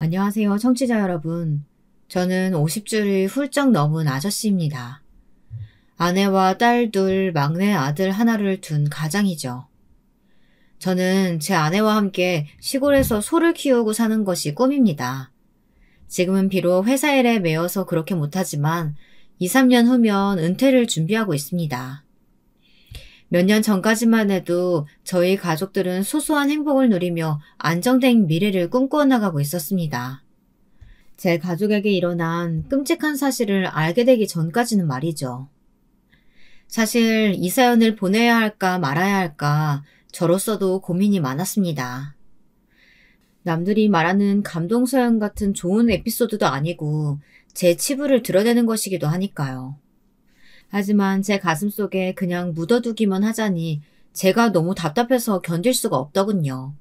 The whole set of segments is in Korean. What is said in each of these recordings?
안녕하세요, 청취자 여러분. 저는 50줄이 훌쩍 넘은 아저씨입니다. 아내와 딸 둘, 막내 아들 하나를 둔 가장이죠. 저는 제 아내와 함께 시골에서 소를 키우고 사는 것이 꿈입니다. 지금은 비록 회사 일에 매여서 그렇게 못하지만 2, 3년 후면 은퇴를 준비하고 있습니다. 몇 년 전까지만 해도 저희 가족들은 소소한 행복을 누리며 안정된 미래를 꿈꾸어 나가고 있었습니다. 제 가족에게 일어난 끔찍한 사실을 알게 되기 전까지는 말이죠. 사실 이 사연을 보내야 할까 말아야 할까 저로서도 고민이 많았습니다. 남들이 말하는 감동서연 같은 좋은 에피소드도 아니고 제 치부를 드러내는 것이기도 하니까요. 하지만 제 가슴속에 그냥 묻어두기만 하자니 제가 너무 답답해서 견딜 수가 없더군요.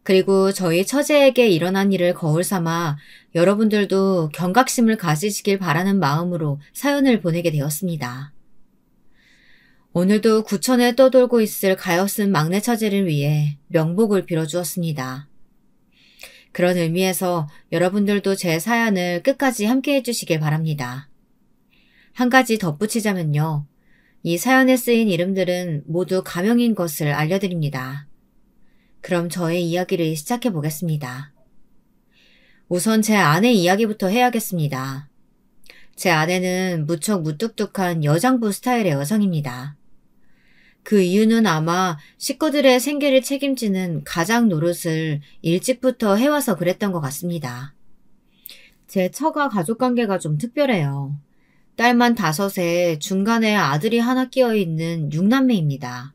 그리고 저희 처제에게 일어난 일을 거울 삼아 여러분들도 경각심을 가지시길 바라는 마음으로 사연을 보내게 되었습니다. 오늘도 구천에 떠돌고 있을 가엾은 막내 처제를 위해 명복을 빌어주었습니다. 그런 의미에서 여러분들도 제 사연을 끝까지 함께 해주시길 바랍니다. 한 가지 덧붙이자면요. 이 사연에 쓰인 이름들은 모두 가명인 것을 알려드립니다. 그럼 저의 이야기를 시작해 보겠습니다. 우선 제 아내 이야기부터 해야겠습니다. 제 아내는 무척 무뚝뚝한 여장부 스타일의 여성입니다. 그 이유는 아마 식구들의 생계를 책임지는 가장 노릇을 일찍부터 해와서 그랬던 것 같습니다. 제 처가 가족관계가 좀 특별해요. 딸만 5에 중간에 아들이 하나 끼어있는 6남매입니다.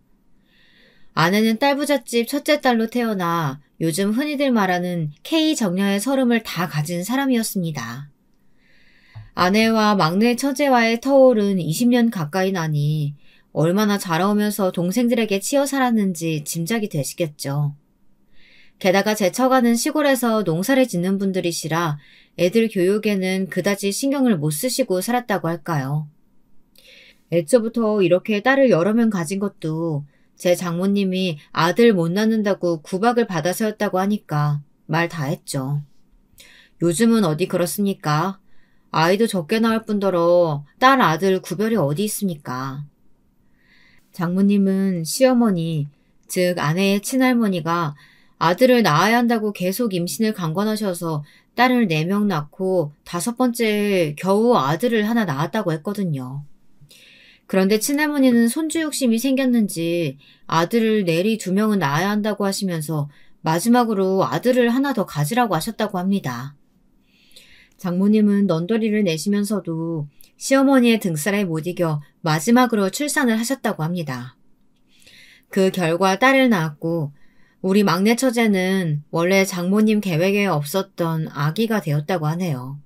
아내는 딸부잣집 첫째 딸로 태어나 요즘 흔히들 말하는 K정녀의 서름을 다 가진 사람이었습니다. 아내와 막내 처제와의 터울은 20년 가까이 나니 얼마나 자라오면서 동생들에게 치여 살았는지 짐작이 되시겠죠. 게다가 제 처가는 시골에서 농사를 짓는 분들이시라 애들 교육에는 그다지 신경을 못 쓰시고 살았다고 할까요. 애초부터 이렇게 딸을 여러 명 가진 것도 제 장모님이 아들 못 낳는다고 구박을 받아서였다고 하니까 말 다 했죠. 요즘은 어디 그렇습니까? 아이도 적게 낳을 뿐더러 딸 아들 구별이 어디 있습니까? 장모님은 시어머니, 즉 아내의 친할머니가 아들을 낳아야 한다고 계속 임신을 강권하셔서 딸을 4명 낳고 5번째에 겨우 아들을 하나 낳았다고 했거든요. 그런데 친할머니는 손주 욕심이 생겼는지 아들을 내리 2명은 낳아야 한다고 하시면서 마지막으로 아들을 하나 더 가지라고 하셨다고 합니다. 장모님은 넌더리를 내시면서도 시어머니의 등살에 못 이겨 마지막으로 출산을 하셨다고 합니다. 그 결과 딸을 낳았고 우리 막내 처제는 원래 장모님 계획에 없었던 아기가 되었다고 하네요.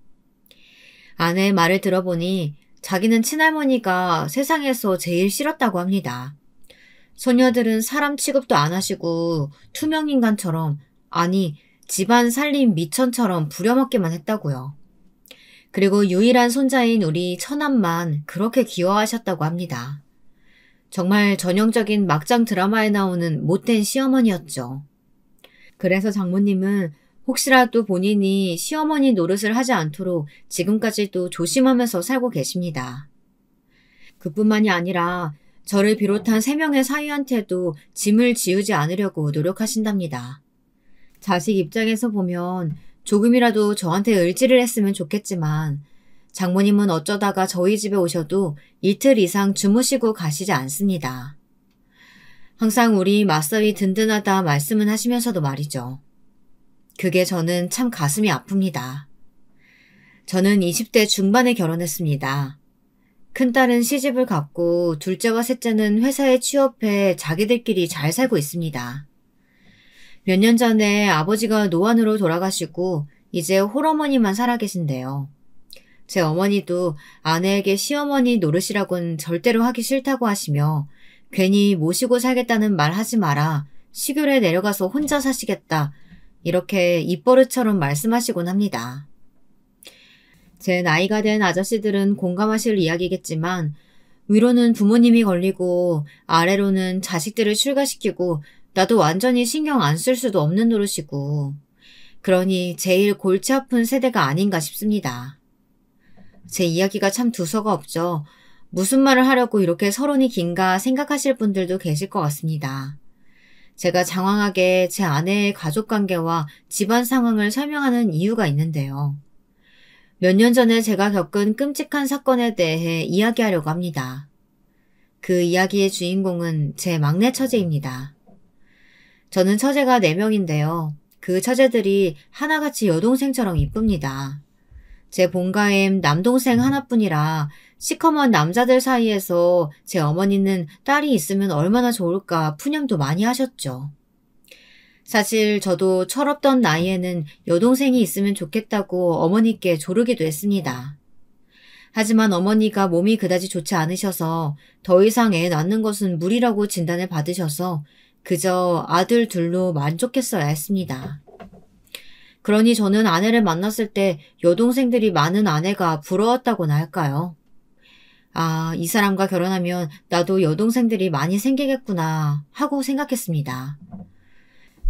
아내의 말을 들어보니 자기는 친할머니가 세상에서 제일 싫었다고 합니다. 소녀들은 사람 취급도 안 하시고 투명인간처럼, 아니 집안 살림 미천처럼 부려먹기만 했다고요. 그리고 유일한 손자인 우리 처남만 그렇게 귀여워하셨다고 합니다. 정말 전형적인 막장 드라마에 나오는 못된 시어머니였죠. 그래서 장모님은 혹시라도 본인이 시어머니 노릇을 하지 않도록 지금까지도 조심하면서 살고 계십니다. 그뿐만이 아니라 저를 비롯한 3명의 사위한테도 짐을 지우지 않으려고 노력하신답니다. 자식 입장에서 보면 조금이라도 저한테 의지를 했으면 좋겠지만 장모님은 어쩌다가 저희 집에 오셔도 이틀 이상 주무시고 가시지 않습니다. 항상 우리 맞서이 든든하다 말씀은 하시면서도 말이죠. 그게 저는 참 가슴이 아픕니다. 저는 20대 중반에 결혼했습니다. 큰딸은 시집을 갔고 둘째와 셋째는 회사에 취업해 자기들끼리 잘 살고 있습니다. 몇 년 전에 아버지가 노안으로 돌아가시고 이제 홀어머니만 살아계신데요. 제 어머니도 아내에게 시어머니 노릇이라곤 절대로 하기 싫다고 하시며 괜히 모시고 살겠다는 말 하지 마라, 시골에 내려가서 혼자 사시겠다, 이렇게 입버릇처럼 말씀하시곤 합니다. 제 나이가 된 아저씨들은 공감하실 이야기겠지만 위로는 부모님이 걸리고 아래로는 자식들을 출가시키고 나도 완전히 신경 안 쓸 수도 없는 노릇이고 그러니 제일 골치 아픈 세대가 아닌가 싶습니다. 제 이야기가 참 두서가 없죠. 무슨 말을 하려고 이렇게 서론이 긴가 생각하실 분들도 계실 것 같습니다. 제가 장황하게 제 아내의 가족관계와 집안 상황을 설명하는 이유가 있는데요. 몇 년 전에 제가 겪은 끔찍한 사건에 대해 이야기하려고 합니다. 그 이야기의 주인공은 제 막내 처제입니다. 저는 처제가 4명인데요. 그 처제들이 하나같이 여동생처럼 이쁩니다. 제 본가엔 남동생 하나뿐이라 시커먼 남자들 사이에서 제 어머니는 딸이 있으면 얼마나 좋을까 푸념도 많이 하셨죠. 사실 저도 철없던 나이에는 여동생이 있으면 좋겠다고 어머니께 조르기도 했습니다. 하지만 어머니가 몸이 그다지 좋지 않으셔서 더 이상 애 낳는 것은 무리라고 진단을 받으셔서 그저 아들 둘로 만족했어야 했습니다. 그러니 저는 아내를 만났을 때 여동생들이 많은 아내가 부러웠다고나 할까요? 아, 이 사람과 결혼하면 나도 여동생들이 많이 생기겠구나 하고 생각했습니다.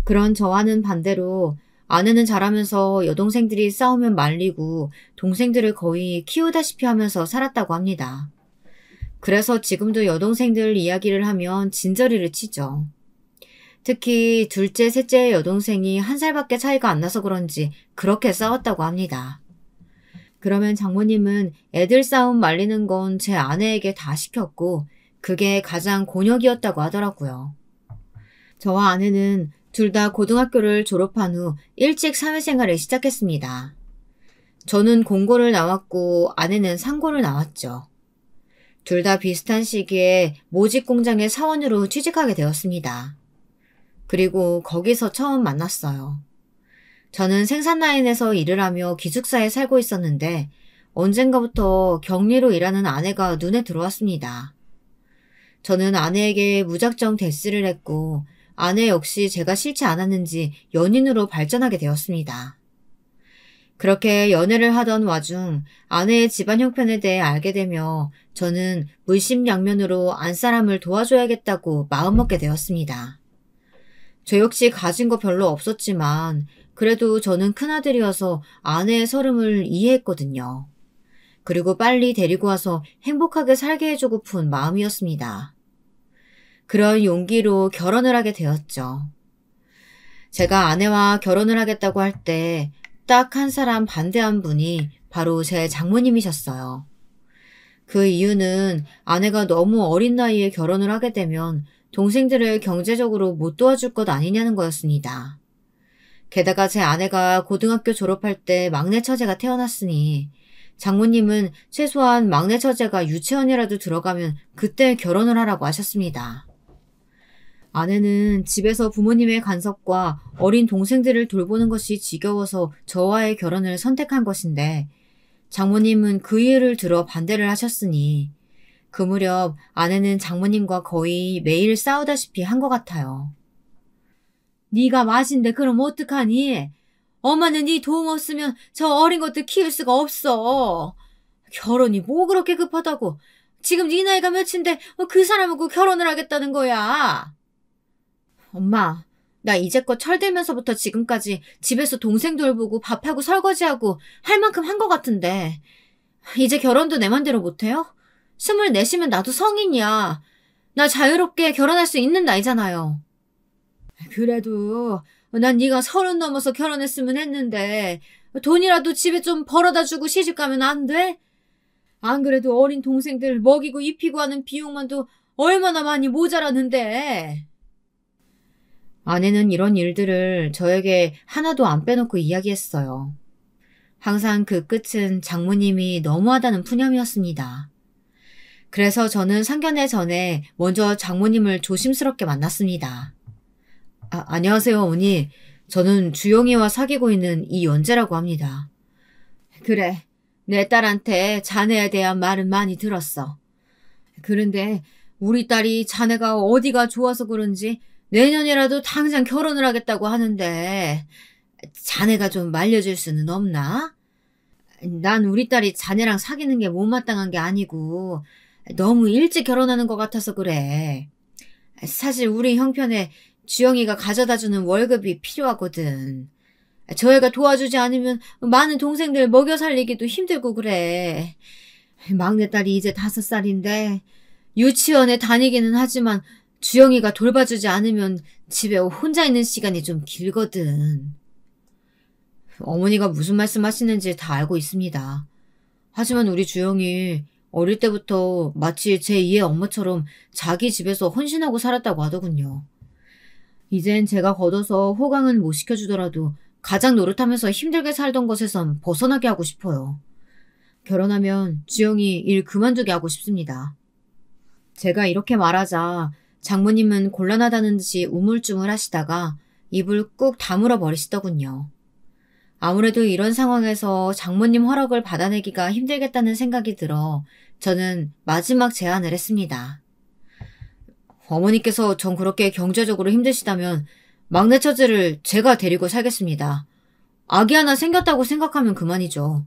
그런 저와는 반대로 아내는 자라면서 여동생들이 싸우면 말리고 동생들을 거의 키우다시피 하면서 살았다고 합니다. 그래서 지금도 여동생들 이야기를 하면 진저리를 치죠. 특히 둘째, 셋째 여동생이 1살밖에 차이가 안 나서 그런지 그렇게 싸웠다고 합니다. 그러면 장모님은 애들 싸움 말리는 건 제 아내에게 다 시켰고 그게 가장 곤욕이었다고 하더라고요. 저와 아내는 둘 다 고등학교를 졸업한 후 일찍 사회생활을 시작했습니다. 저는 공고를 나왔고 아내는 상고를 나왔죠. 둘 다 비슷한 시기에 모직 공장의 사원으로 취직하게 되었습니다. 그리고 거기서 처음 만났어요. 저는 생산라인에서 일을 하며 기숙사에 살고 있었는데 언젠가부터 격리로 일하는 아내가 눈에 들어왔습니다. 저는 아내에게 무작정 대시를 했고 아내 역시 제가 싫지 않았는지 연인으로 발전하게 되었습니다. 그렇게 연애를 하던 와중 아내의 집안 형편에 대해 알게 되며 저는 물심양면으로 안사람을 도와줘야겠다고 마음먹게 되었습니다. 저 역시 가진 거 별로 없었지만 그래도 저는 큰아들이어서 아내의 서름을 이해했거든요. 그리고 빨리 데리고 와서 행복하게 살게 해주고픈 마음이었습니다. 그런 용기로 결혼을 하게 되었죠. 제가 아내와 결혼을 하겠다고 할 때 딱 한 사람 반대한 분이 바로 제 장모님이셨어요. 그 이유는 아내가 너무 어린 나이에 결혼을 하게 되면 동생들을 경제적으로 못 도와줄 것 아니냐는 거였습니다. 게다가 제 아내가 고등학교 졸업할 때 막내 처제가 태어났으니 장모님은 최소한 막내 처제가 유치원이라도 들어가면 그때 결혼을 하라고 하셨습니다. 아내는 집에서 부모님의 간섭과 어린 동생들을 돌보는 것이 지겨워서 저와의 결혼을 선택한 것인데 장모님은 그 이유를 들어 반대를 하셨으니 그 무렵 아내는 장모님과 거의 매일 싸우다시피 한 것 같아요. 네가 맛인데 그럼 어떡하니? 엄마는 네 도움 없으면 저 어린 것들 키울 수가 없어. 결혼이 뭐 그렇게 급하다고. 지금 네 나이가 몇인데 그 사람하고 결혼을 하겠다는 거야. 엄마, 나 이제껏 철들면서부터 지금까지 집에서 동생 돌보고 밥하고 설거지하고 할 만큼 한 것 같은데 이제 결혼도 내 맘대로 못해요? 24시면 나도 성인이야. 나 자유롭게 결혼할 수 있는 나이잖아요. 그래도 난 네가 30 넘어서 결혼했으면 했는데 돈이라도 집에 좀 벌어다 주고 시집 가면 안 돼? 안 그래도 어린 동생들 먹이고 입히고 하는 비용만도 얼마나 많이 모자라는데. 아내는 이런 일들을 저에게 하나도 안 빼놓고 이야기했어요. 항상 그 끝은 장모님이 너무하다는 푸념이었습니다. 그래서 저는 상견례 전에 먼저 장모님을 조심스럽게 만났습니다. 안녕하세요, 어머니. 저는 주영이와 사귀고 있는 이연재라고 합니다. 그래, 내 딸한테 자네에 대한 말은 많이 들었어. 그런데 우리 딸이 자네가 어디가 좋아서 그런지 내년이라도 당장 결혼을 하겠다고 하는데 자네가 좀 말려줄 수는 없나? 난 우리 딸이 자네랑 사귀는 게 못마땅한 게 아니고 너무 일찍 결혼하는 것 같아서 그래. 사실 우리 형편에 주영이가 가져다주는 월급이 필요하거든. 저 애가 도와주지 않으면 많은 동생들 먹여 살리기도 힘들고 그래. 막내딸이 이제 5살인데 유치원에 다니기는 하지만 주영이가 돌봐주지 않으면 집에 혼자 있는 시간이 좀 길거든. 어머니가 무슨 말씀 하시는지 다 알고 있습니다. 하지만 우리 주영이 어릴 때부터 마치 제2의 엄마처럼 자기 집에서 헌신하고 살았다고 하더군요. 이젠 제가 걷어서 호강은 못 시켜주더라도 가장 노릇하면서 힘들게 살던 것에선 벗어나게 하고 싶어요. 결혼하면 주영이 일 그만두게 하고 싶습니다. 제가 이렇게 말하자 장모님은 곤란하다는 듯이 우물쭈물 하시다가 입을 꾹 다물어 버리시더군요. 아무래도 이런 상황에서 장모님 허락을 받아내기가 힘들겠다는 생각이 들어 저는 마지막 제안을 했습니다. 어머니께서 전 그렇게 경제적으로 힘드시다면 막내 처제를 제가 데리고 살겠습니다. 아기 하나 생겼다고 생각하면 그만이죠.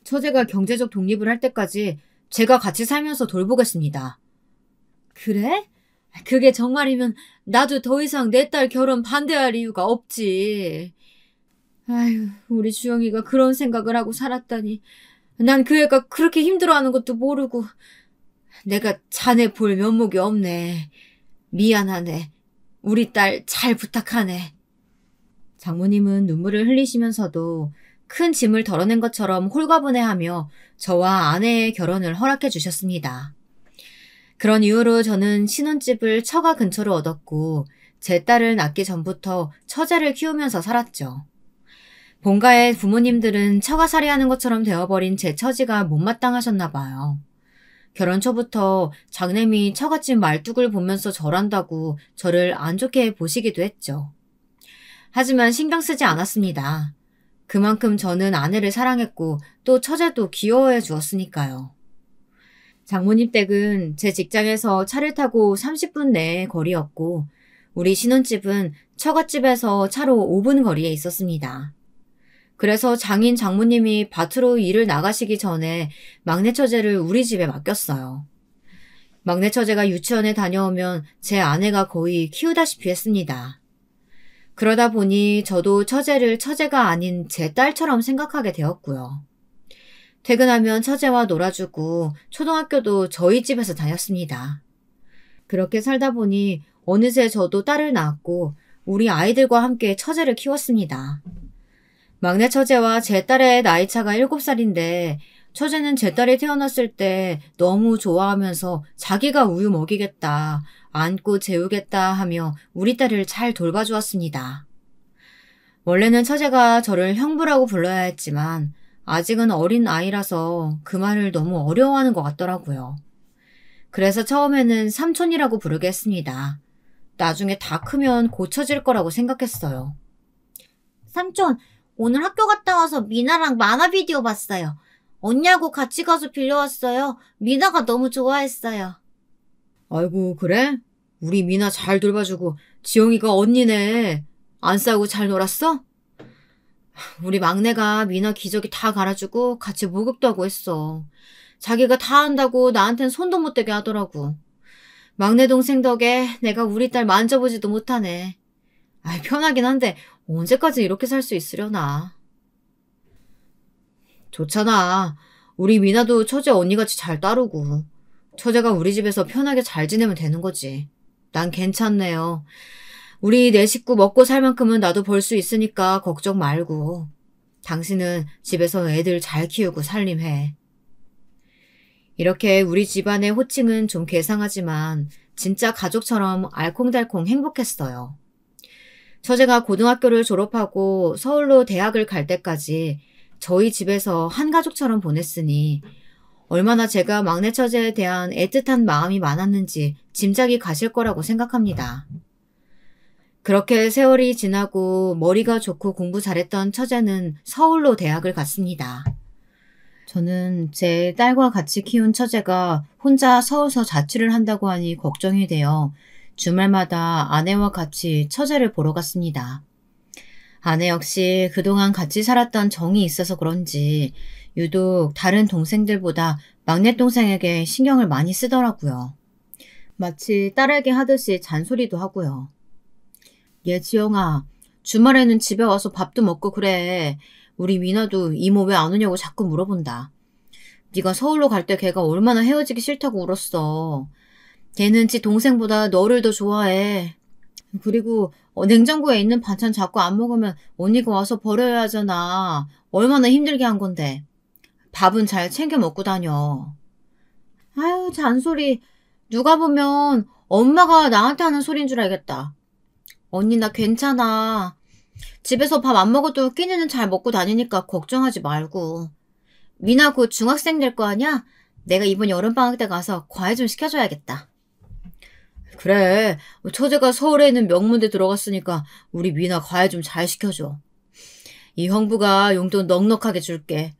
처제가 경제적 독립을 할 때까지 제가 같이 살면서 돌보겠습니다. 그래? 그게 정말이면 나도 더 이상 내 딸 결혼 반대할 이유가 없지. 아휴, 우리 주영이가 그런 생각을 하고 살았다니. 난 그 애가 그렇게 힘들어하는 것도 모르고 내가 자네 볼 면목이 없네. 미안하네. 우리 딸 잘 부탁하네. 장모님은 눈물을 흘리시면서도 큰 짐을 덜어낸 것처럼 홀가분해하며 저와 아내의 결혼을 허락해 주셨습니다. 그런 이후로 저는 신혼집을 처가 근처로 얻었고 제 딸을 낳기 전부터 처제를 키우면서 살았죠. 본가의 부모님들은 처가살이하는 것처럼 되어버린 제 처지가 못마땅하셨나 봐요. 결혼 초부터 장남이 처갓집 말뚝을 보면서 절한다고 저를 안 좋게 보시기도 했죠. 하지만 신경 쓰지 않았습니다. 그만큼 저는 아내를 사랑했고 또 처제도 귀여워해 주었으니까요. 장모님 댁은 제 직장에서 차를 타고 30분 내의 거리였고 우리 신혼집은 처갓집에서 차로 5분 거리에 있었습니다. 그래서 장인 장모님이 밭으로 일을 나가시기 전에 막내 처제를 우리 집에 맡겼어요. 막내 처제가 유치원에 다녀오면 제 아내가 거의 키우다시피 했습니다. 그러다 보니 저도 처제를 처제가 아닌 제 딸처럼 생각하게 되었고요. 퇴근하면 처제와 놀아주고 초등학교도 저희 집에서 다녔습니다. 그렇게 살다 보니 어느새 저도 딸을 낳았고 우리 아이들과 함께 처제를 키웠습니다. 막내 처제와 제 딸의 나이차가 7살인데 처제는 제 딸이 태어났을 때 너무 좋아하면서 자기가 우유 먹이겠다, 안고 재우겠다 하며 우리 딸을 잘 돌봐주었습니다. 원래는 처제가 저를 형부라고 불러야 했지만 아직은 어린 아이라서 그 말을 너무 어려워하는 것 같더라고요. 그래서 처음에는 삼촌이라고 부르게 했습니다. 나중에 다 크면 고쳐질 거라고 생각했어요. 삼촌, 오늘 학교 갔다 와서 미나랑 만화 비디오 봤어요. 언니하고 같이 가서 빌려왔어요. 미나가 너무 좋아했어요. 아이고, 그래? 우리 미나 잘 돌봐주고 지영이가 언니네. 안 싸우고 잘 놀았어? 우리 막내가 미나 기저귀 다 갈아주고 같이 목욕도 하고 했어. 자기가 다 한다고 나한텐 손도 못 대게 하더라고. 막내 동생 덕에 내가 우리 딸 만져보지도 못하네. 편하긴 한데 언제까지 이렇게 살 수 있으려나. 좋잖아. 우리 미나도 처제 언니같이 잘 따르고 처제가 우리 집에서 편하게 잘 지내면 되는 거지. 난 괜찮네요. 우리 네 식구 먹고 살 만큼은 나도 벌 수 있으니까 걱정 말고. 당신은 집에서 애들 잘 키우고 살림해. 이렇게 우리 집안의 호칭은 좀 괴상하지만 진짜 가족처럼 알콩달콩 행복했어요. 처제가 고등학교를 졸업하고 서울로 대학을 갈 때까지 저희 집에서 한 가족처럼 보냈으니 얼마나 제가 막내 처제에 대한 애틋한 마음이 많았는지 짐작이 가실 거라고 생각합니다. 그렇게 세월이 지나고 머리가 좋고 공부 잘했던 처제는 서울로 대학을 갔습니다. 저는 제 딸과 같이 키운 처제가 혼자 서울서 자취를 한다고 하니 걱정이 되어 주말마다 아내와 같이 처제를 보러 갔습니다. 아내 역시 그동안 같이 살았던 정이 있어서 그런지 유독 다른 동생들보다 막내 동생에게 신경을 많이 쓰더라고요. 마치 딸에게 하듯이 잔소리도 하고요. 얘 지영아, 주말에는 집에 와서 밥도 먹고 그래. 우리 미나도 이모 왜 안 오냐고 자꾸 물어본다. 네가 서울로 갈 때 걔가 얼마나 헤어지기 싫다고 울었어. 걔는 지 동생보다 너를 더 좋아해. 그리고 냉장고에 있는 반찬 자꾸 안 먹으면 언니가 와서 버려야 하잖아. 얼마나 힘들게 한 건데. 밥은 잘 챙겨 먹고 다녀. 아유, 잔소리. 누가 보면 엄마가 나한테 하는 소린 줄 알겠다. 언니 나 괜찮아. 집에서 밥 안 먹어도 끼니는 잘 먹고 다니니까 걱정하지 말고. 미나 곧 중학생 될 거 아냐? 내가 이번 여름방학 때 가서 과외 좀 시켜줘야겠다. 그래. 처제가 서울에 있는 명문대 들어갔으니까 우리 미나 과외 좀 잘 시켜줘. 이 형부가 용돈 넉넉하게 줄게.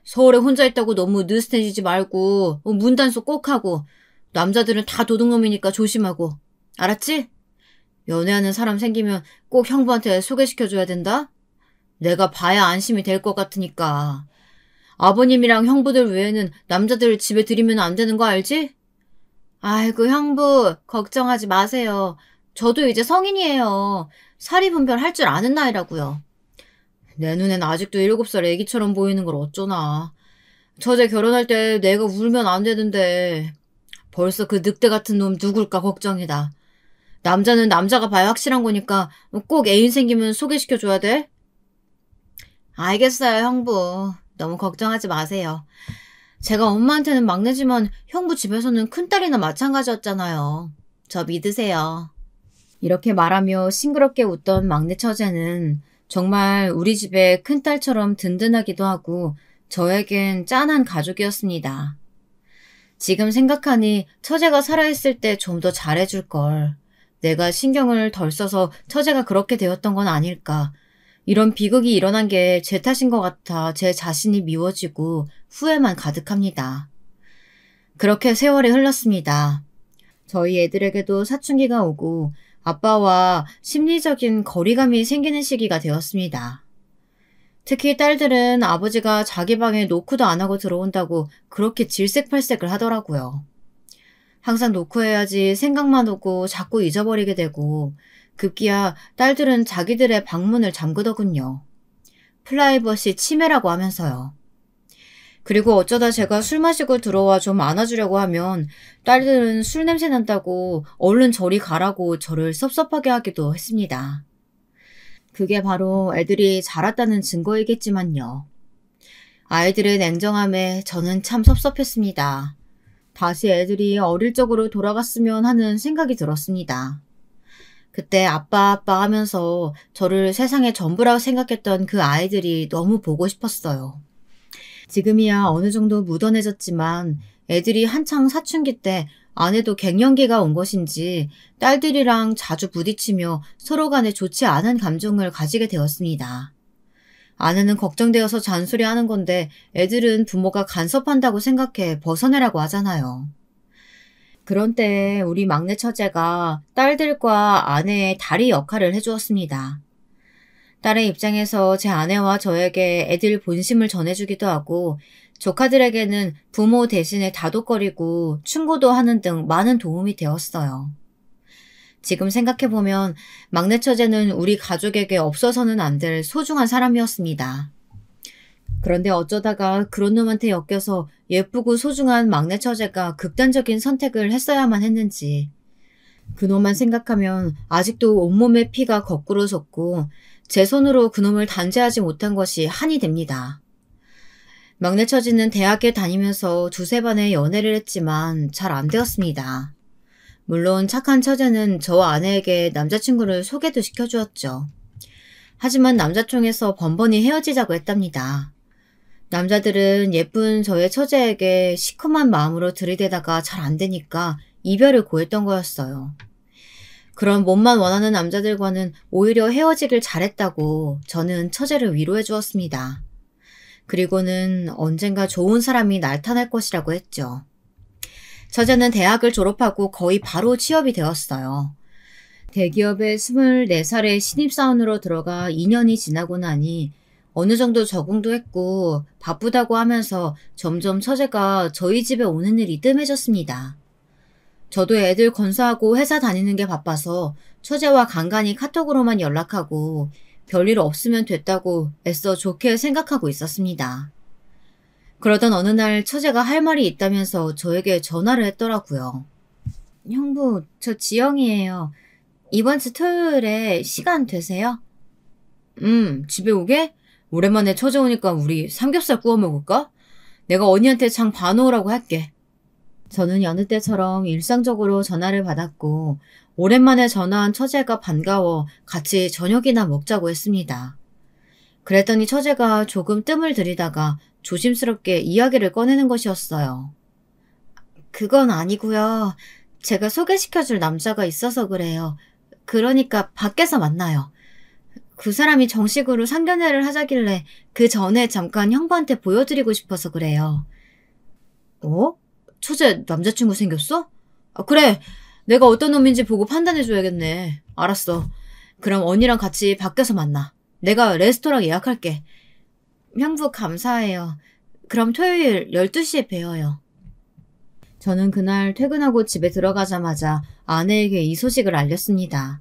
서울에 혼자 있다고 너무 느슨해지지 말고 문단속 꼭 하고 남자들은 다 도둑놈이니까 조심하고. 알았지? 연애하는 사람 생기면 꼭 형부한테 소개시켜줘야 된다? 내가 봐야 안심이 될 것 같으니까. 아버님이랑 형부들 외에는 남자들 집에 들이면 안 되는 거 알지? 아이고 형부 걱정하지 마세요. 저도 이제 성인이에요. 사리 분별할 줄 아는 나이라고요. 내 눈엔 아직도 7살 애기처럼 보이는 걸 어쩌나. 처제 결혼할 때 내가 울면 안 되는데 벌써 그 늑대 같은 놈 누굴까 걱정이다. 남자는 남자가 봐야 확실한 거니까 꼭 애인 생기면 소개시켜줘야 돼? 알겠어요 형부. 너무 걱정하지 마세요. 제가 엄마한테는 막내지만 형부 집에서는 큰딸이나 마찬가지였잖아요. 저 믿으세요. 이렇게 말하며 싱그럽게 웃던 막내 처제는 정말 우리 집의 큰딸처럼 든든하기도 하고 저에겐 짠한 가족이었습니다. 지금 생각하니 처제가 살아있을 때 좀 더 잘해줄 걸. 내가 신경을 덜 써서 처제가 그렇게 되었던 건 아닐까. 이런 비극이 일어난 게 제 탓인 것 같아 제 자신이 미워지고 후회만 가득합니다. 그렇게 세월이 흘렀습니다. 저희 애들에게도 사춘기가 오고 아빠와 심리적인 거리감이 생기는 시기가 되었습니다. 특히 딸들은 아버지가 자기 방에 노크도 안 하고 들어온다고 그렇게 질색팔색을 하더라고요. 항상 노크해야지 생각만 오고 자꾸 잊어버리게 되고 급기야 딸들은 자기들의 방문을 잠그더군요. 프라이버시 침해라고 하면서요. 그리고 어쩌다 제가 술 마시고 들어와 좀 안아주려고 하면 딸들은 술 냄새 난다고 얼른 저리 가라고 저를 섭섭하게 하기도 했습니다. 그게 바로 애들이 자랐다는 증거이겠지만요. 아이들의 냉정함에 저는 참 섭섭했습니다. 다시 애들이 어릴 적으로 돌아갔으면 하는 생각이 들었습니다. 그때 아빠 하면서 저를 세상의 전부라고 생각했던 그 아이들이 너무 보고 싶었어요. 지금이야 어느 정도 묻어내졌지만 애들이 한창 사춘기 때 아내도 갱년기가 온 것인지 딸들이랑 자주 부딪히며 서로 간에 좋지 않은 감정을 가지게 되었습니다. 아내는 걱정되어서 잔소리하는 건데 애들은 부모가 간섭한다고 생각해 벗어내라고 하잖아요. 그런 때에 우리 막내 처제가 딸들과 아내의 다리 역할을 해주었습니다. 딸의 입장에서 제 아내와 저에게 애들 본심을 전해주기도 하고 조카들에게는 부모 대신에 다독거리고 충고도 하는 등 많은 도움이 되었어요. 지금 생각해보면 막내 처제는 우리 가족에게 없어서는 안 될 소중한 사람이었습니다. 그런데 어쩌다가 그런 놈한테 엮여서 예쁘고 소중한 막내 처제가 극단적인 선택을 했어야만 했는지 그놈만 생각하면 아직도 온몸에 피가 거꾸로 솟고 제 손으로 그놈을 단죄하지 못한 것이 한이 됩니다. 막내 처지는 대학에 다니면서 두세 번의 연애를 했지만 잘 안 되었습니다. 물론 착한 처제는 저와 아내에게 남자친구를 소개도 시켜주었죠. 하지만 남자총에서 번번이 헤어지자고 했답니다. 남자들은 예쁜 저의 처제에게 시큼한 마음으로 들이대다가 잘 안 되니까 이별을 고했던 거였어요. 그런 몸만 원하는 남자들과는 오히려 헤어지길 잘했다고 저는 처제를 위로해 주었습니다. 그리고는 언젠가 좋은 사람이 나타날 것이라고 했죠. 처제는 대학을 졸업하고 거의 바로 취업이 되었어요. 대기업에 24살의 신입사원으로 들어가 2년이 지나고 나니 어느 정도 적응도 했고 바쁘다고 하면서 점점 처제가 저희 집에 오는 일이 뜸해졌습니다. 저도 애들 건사하고 회사 다니는 게 바빠서 처제와 간간히 카톡으로만 연락하고 별일 없으면 됐다고 애써 좋게 생각하고 있었습니다. 그러던 어느 날 처제가 할 말이 있다면서 저에게 전화를 했더라고요. 형부, 저 지영이에요. 이번 주 토요일에 시간 되세요? 집에 오게? 오랜만에 처제 오니까 우리 삼겹살 구워 먹을까? 내가 언니한테 장 봐놓으라고 할게. 저는 여느 때처럼 일상적으로 전화를 받았고 오랜만에 전화한 처제가 반가워 같이 저녁이나 먹자고 했습니다. 그랬더니 처제가 조금 뜸을 들이다가 조심스럽게 이야기를 꺼내는 것이었어요. 그건 아니고요. 제가 소개시켜줄 남자가 있어서 그래요. 그러니까 밖에서 만나요. 그 사람이 정식으로 상견례를 하자길래 그 전에 잠깐 형부한테 보여드리고 싶어서 그래요. 어? 처제 남자친구 생겼어? 그래. 내가 어떤 놈인지 보고 판단해줘야겠네. 알았어. 그럼 언니랑 같이 밖에서 만나. 내가 레스토랑 예약할게. 형부 감사해요. 그럼 토요일 12시에 뵈어요. 저는 그날 퇴근하고 집에 들어가자마자 아내에게 이 소식을 알렸습니다.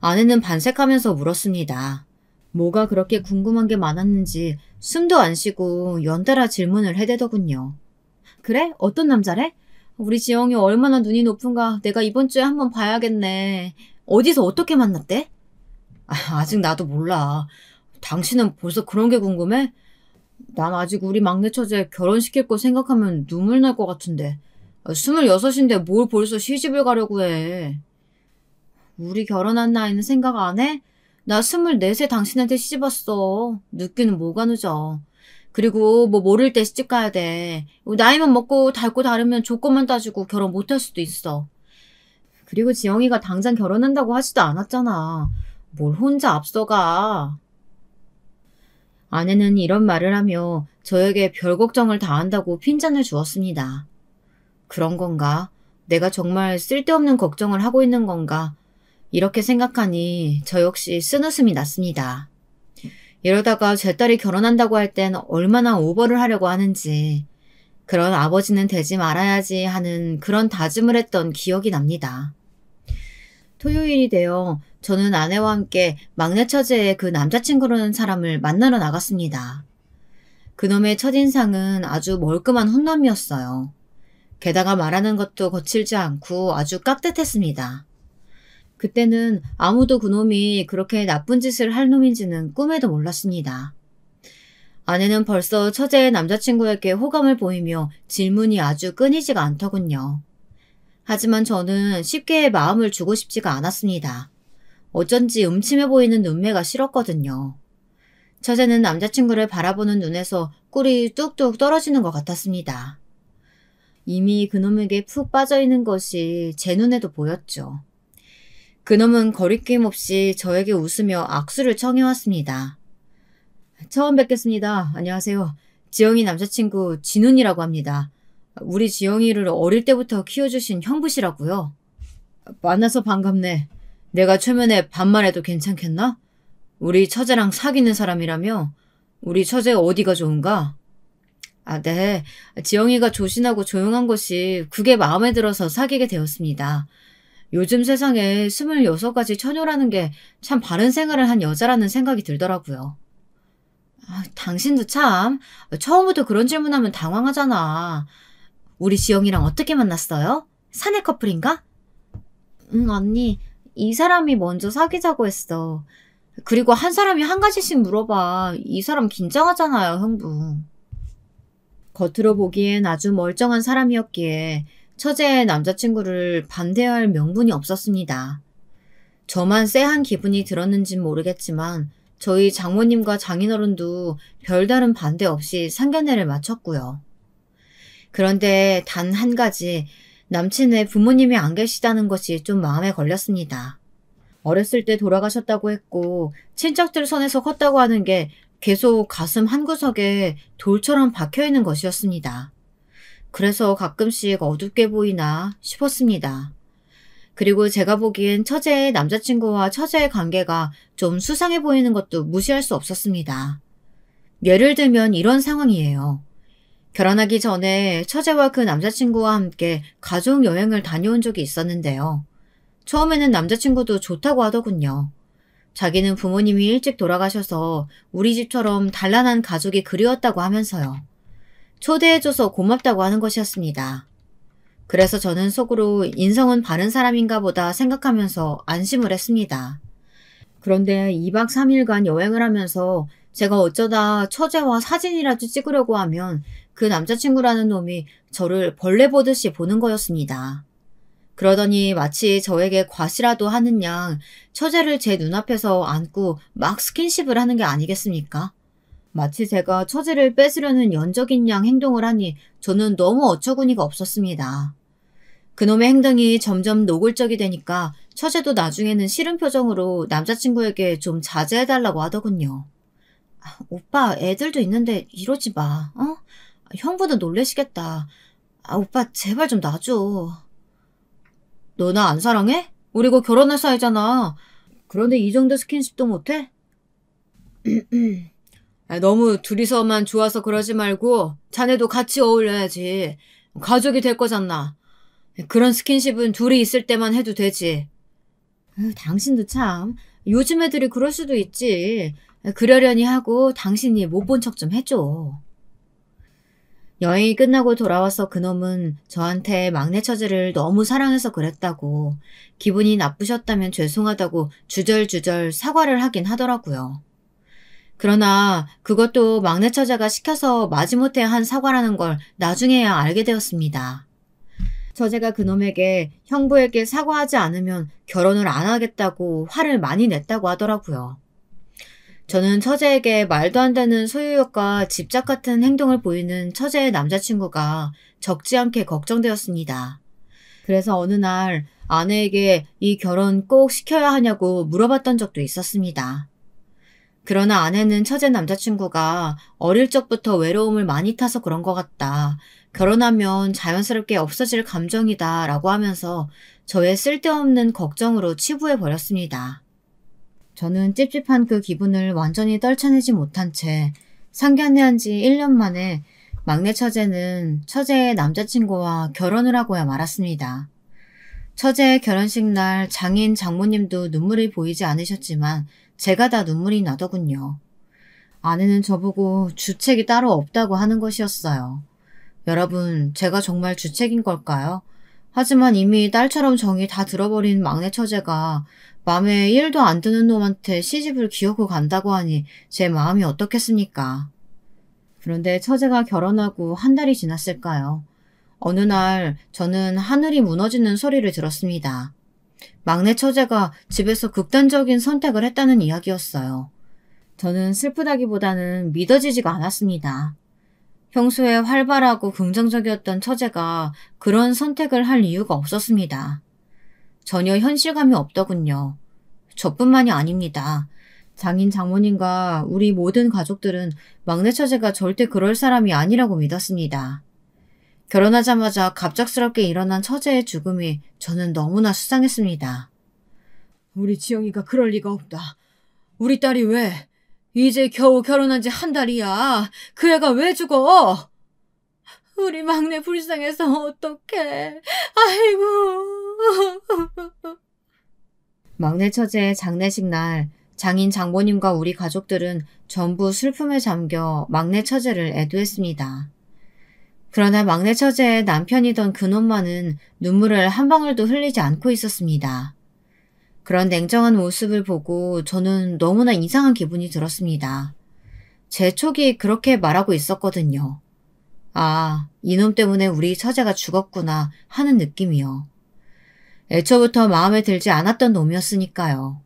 아내는 반색하면서 물었습니다. 뭐가 그렇게 궁금한 게 많았는지 숨도 안 쉬고 연달아 질문을 해대더군요. 그래? 어떤 남자래? 우리 지영이 얼마나 눈이 높은가 내가 이번 주에 한번 봐야겠네. 어디서 어떻게 만났대? 아직 나도 몰라. 당신은 벌써 그런 게 궁금해? 난 아직 우리 막내 처제 결혼시킬 거 생각하면 눈물 날 것 같은데. 26인데 뭘 벌써 시집을 가려고 해. 우리 결혼한 나이는 생각 안 해? 나 24세 당신한테 시집 왔어. 늦기는 뭐가 늦어. 그리고 뭐 모를 때 시집 가야 돼. 나이만 먹고 닳고 다르면 조건만 따지고 결혼 못할 수도 있어. 그리고 지영이가 당장 결혼한다고 하지도 않았잖아. 뭘 혼자 앞서가. 아내는 이런 말을 하며 저에게 별 걱정을 다 한다고 핀잔을 주었습니다. 그런 건가? 내가 정말 쓸데없는 걱정을 하고 있는 건가? 이렇게 생각하니 저 역시 쓴웃음이 났습니다. 이러다가 제 딸이 결혼한다고 할 땐 얼마나 오버를 하려고 하는지, 그런 아버지는 되지 말아야지 하는 그런 다짐을 했던 기억이 납니다. 토요일이 되어 저는 아내와 함께 막내 처제의 그 남자친구라는 사람을 만나러 나갔습니다. 그놈의 첫인상은 아주 멀끔한 훈남이었어요. 게다가 말하는 것도 거칠지 않고 아주 깍듯했습니다. 그때는 아무도 그놈이 그렇게 나쁜 짓을 할 놈인지는 꿈에도 몰랐습니다. 아내는 벌써 처제의 남자친구에게 호감을 보이며 질문이 아주 끊이지가 않더군요. 하지만 저는 쉽게 마음을 주고 싶지가 않았습니다. 어쩐지 음침해 보이는 눈매가 싫었거든요. 처제는 남자친구를 바라보는 눈에서 꿀이 뚝뚝 떨어지는 것 같았습니다. 이미 그놈에게 푹 빠져있는 것이 제 눈에도 보였죠. 그놈은 거리낌 없이 저에게 웃으며 악수를 청해왔습니다. 처음 뵙겠습니다. 안녕하세요. 지영이 남자친구 진훈이라고 합니다. 우리 지영이를 어릴 때부터 키워주신 형부시라고요. 만나서 반갑네. 내가 초면에 반말해도 괜찮겠나? 우리 처제랑 사귀는 사람이라며? 우리 처제 어디가 좋은가? 네. 지영이가 조신하고 조용한 것이 그게 마음에 들어서 사귀게 되었습니다. 요즘 세상에 26가지 처녀라는 게 참 바른 생활을 한 여자라는 생각이 들더라고요. 당신도 참 처음부터 그런 질문하면 당황하잖아. 우리 지영이랑 어떻게 만났어요? 사내 커플인가? 응, 언니. 이 사람이 먼저 사귀자고 했어. 그리고 한 사람이 한 가지씩 물어봐. 이 사람 긴장하잖아요, 형부. 겉으로 보기엔 아주 멀쩡한 사람이었기에 처제의 남자친구를 반대할 명분이 없었습니다. 저만 쎄한 기분이 들었는진 모르겠지만 저희 장모님과 장인어른도 별다른 반대 없이 상견례를 마쳤고요. 그런데 단 한 가지, 남친의 부모님이 안 계시다는 것이 좀 마음에 걸렸습니다. 어렸을 때 돌아가셨다고 했고 친척들 손에서 컸다고 하는 게 계속 가슴 한구석에 돌처럼 박혀있는 것이었습니다. 그래서 가끔씩 어둡게 보이나 싶었습니다. 그리고 제가 보기엔 처제의 남자친구와 처제의 관계가 좀 수상해 보이는 것도 무시할 수 없었습니다. 예를 들면 이런 상황이에요. 결혼하기 전에 처제와 그 남자친구와 함께 가족 여행을 다녀온 적이 있었는데요. 처음에는 남자친구도 좋다고 하더군요. 자기는 부모님이 일찍 돌아가셔서 우리 집처럼 단란한 가족이 그리웠다고 하면서요. 초대해줘서 고맙다고 하는 것이었습니다. 그래서 저는 속으로 인성은 바른 사람인가 보다 생각하면서 안심을 했습니다. 그런데 2박 3일간 여행을 하면서 제가 어쩌다 처제와 사진이라도 찍으려고 하면 그 남자친구라는 놈이 저를 벌레 보듯이 보는 거였습니다. 그러더니 마치 저에게 과시라도 하는 양 처제를 제 눈앞에서 안고 막 스킨십을 하는 게 아니겠습니까? 마치 제가 처제를 뺏으려는 연적인 양 행동을 하니 저는 너무 어처구니가 없었습니다. 그놈의 행동이 점점 노골적이 되니까 처제도 나중에는 싫은 표정으로 남자친구에게 좀 자제해달라고 하더군요. 오빠 애들도 있는데 이러지 마. 어? 형부도 놀래시겠다. 오빠 제발 좀 놔줘. 너 나 안 사랑해? 우리 곧 결혼할 사이잖아. 그런데 이 정도 스킨십도 못해? 너무 둘이서만 좋아서 그러지 말고 자네도 같이 어울려야지. 가족이 될 거잖아. 그런 스킨십은 둘이 있을 때만 해도 되지. 당신도 참. 요즘 애들이 그럴 수도 있지. 그러려니 하고 당신이 못 본 척 좀 해줘. 여행이 끝나고 돌아와서 그놈은 저한테 막내 처제를 너무 사랑해서 그랬다고, 기분이 나쁘셨다면 죄송하다고 주절주절 사과를 하긴 하더라고요. 그러나 그것도 막내 처제가 시켜서 마지못해 한 사과라는 걸 나중에야 알게 되었습니다. 처제가 그놈에게 형부에게 사과하지 않으면 결혼을 안 하겠다고 화를 많이 냈다고 하더라고요. 저는 처제에게 말도 안 되는 소유욕과 집착 같은 행동을 보이는 처제의 남자친구가 적지 않게 걱정되었습니다. 그래서 어느 날 아내에게 이 결혼 꼭 시켜야 하냐고 물어봤던 적도 있었습니다. 그러나 아내는 처제 남자친구가 어릴 적부터 외로움을 많이 타서 그런 것 같다. 결혼하면 자연스럽게 없어질 감정이다 라고 하면서 저의 쓸데없는 걱정으로 치부해버렸습니다. 저는 찝찝한 그 기분을 완전히 떨쳐내지 못한 채 상견례한 지 1년 만에 막내 처제는 처제의 남자친구와 결혼을 하고야 말았습니다. 처제의 결혼식 날 장인 장모님도 눈물이 보이지 않으셨지만 제가 다 눈물이 나더군요. 아내는 저보고 주책이 따로 없다고 하는 것이었어요. 여러분, 제가 정말 주책인 걸까요? 하지만 이미 딸처럼 정이 다 들어버린 막내 처제가 맘에 1도 안 드는 놈한테 시집을 기어고 간다고 하니 제 마음이 어떻겠습니까? 그런데 처제가 결혼하고 한 달이 지났을까요? 어느 날 저는 하늘이 무너지는 소리를 들었습니다. 막내 처제가 집에서 극단적인 선택을 했다는 이야기였어요. 저는 슬프다기보다는 믿어지지가 않았습니다. 평소에 활발하고 긍정적이었던 처제가 그런 선택을 할 이유가 없었습니다. 전혀 현실감이 없더군요. 저뿐만이 아닙니다. 장인 장모님과 우리 모든 가족들은 막내 처제가 절대 그럴 사람이 아니라고 믿었습니다. 결혼하자마자 갑작스럽게 일어난 처제의 죽음이 저는 너무나 수상했습니다. 우리 지영이가 그럴 리가 없다. 우리 딸이 왜? 이제 겨우 결혼한 지 한 달이야. 그 애가 왜 죽어? 우리 막내 불쌍해서 어떡해. 아이고. 막내 처제의 장례식 날 장인 장모님과 우리 가족들은 전부 슬픔에 잠겨 막내 처제를 애도했습니다. 그러나 막내 처제의 남편이던 그놈만은 눈물을 한 방울도 흘리지 않고 있었습니다. 그런 냉정한 모습을 보고 저는 너무나 이상한 기분이 들었습니다. 제 촉이 그렇게 말하고 있었거든요. 아, 이놈 때문에 우리 처제가 죽었구나 하는 느낌이요. 애초부터 마음에 들지 않았던 놈이었으니까요.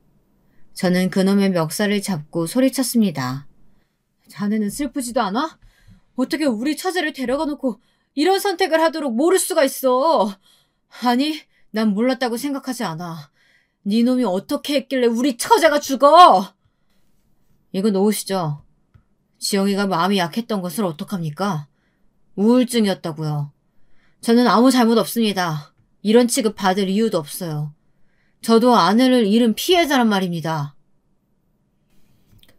저는 그놈의 멱살을 잡고 소리쳤습니다. 자네는 슬프지도 않아? 어떻게 우리 처제를 데려가 놓고 이런 선택을 하도록 모를 수가 있어? 아니, 난 몰랐다고 생각하지 않아. 네 놈이 어떻게 했길래 우리 처제가 죽어? 이거 놓으시죠. 지영이가 마음이 약했던 것을 어떡합니까? 우울증이었다고요. 저는 아무 잘못 없습니다. 이런 취급 받을 이유도 없어요. 저도 아내를 잃은 피해자란 말입니다.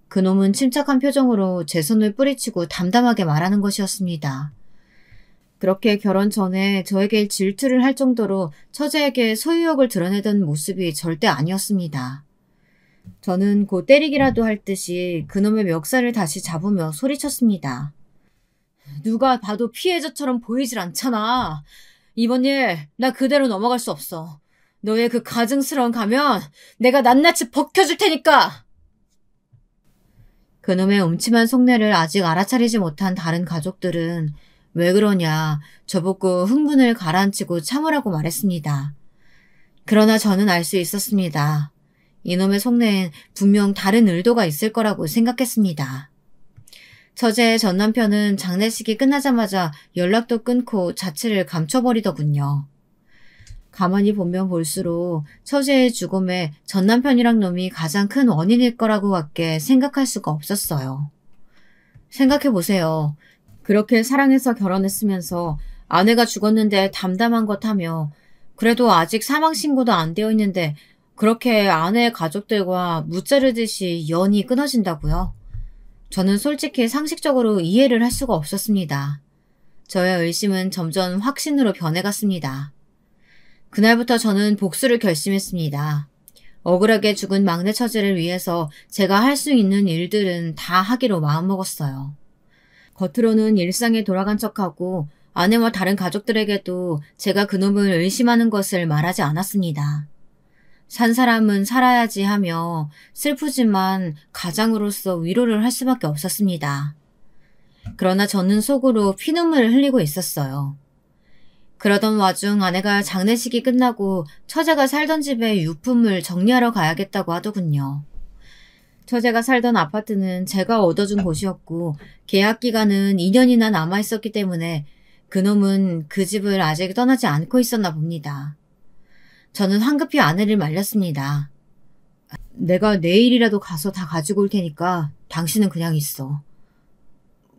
그놈은 침착한 표정으로 제 손을 뿌리치고 담담하게 말하는 것이었습니다. 그렇게 결혼 전에 저에게 질투를 할 정도로 처제에게 소유욕을 드러내던 모습이 절대 아니었습니다. 저는 곧 때리기라도 할 듯이 그놈의 멱살을 다시 잡으며 소리쳤습니다. 누가 봐도 피해자처럼 보이질 않잖아. 이번 일 나 그대로 넘어갈 수 없어. 너의 그 가증스러운 가면 내가 낱낱이 벗겨줄 테니까. 그놈의 음침한 속내를 아직 알아차리지 못한 다른 가족들은 왜 그러냐 저보고 흥분을 가라앉히고 참으라고 말했습니다. 그러나 저는 알 수 있었습니다. 이놈의 속내엔 분명 다른 의도가 있을 거라고 생각했습니다. 처제의 전 남편은 장례식이 끝나자마자 연락도 끊고 자취를 감춰버리더군요. 가만히 보면 볼수록 처제의 죽음에 전 남편이랑 놈이 가장 큰 원인일 거라고밖에 생각할 수가 없었어요. 생각해보세요. 그렇게 사랑해서 결혼했으면서 아내가 죽었는데 담담한 것 하며 그래도 아직 사망신고도 안 되어 있는데 그렇게 아내의 가족들과 무자르듯이 연이 끊어진다고요? 저는 솔직히 상식적으로 이해를 할 수가 없었습니다. 저의 의심은 점점 확신으로 변해갔습니다. 그날부터 저는 복수를 결심했습니다. 억울하게 죽은 막내 처제를 위해서 제가 할 수 있는 일들은 다 하기로 마음먹었어요. 겉으로는 일상에 돌아간 척하고 아내와 다른 가족들에게도 제가 그놈을 의심하는 것을 말하지 않았습니다. 산 사람은 살아야지 하며 슬프지만 가장으로서 위로를 할 수밖에 없었습니다. 그러나 저는 속으로 피눈물을 흘리고 있었어요. 그러던 와중 아내가 장례식이 끝나고 처제가 살던 집에 유품을 정리하러 가야겠다고 하더군요. 처제가 살던 아파트는 제가 얻어준 곳이었고 계약 기간은 2년이나 남아있었기 때문에 그놈은 그 집을 아직 떠나지 않고 있었나 봅니다. 저는 황급히 아내를 말렸습니다. 내가 내일이라도 가서 다 가지고 올 테니까 당신은 그냥 있어.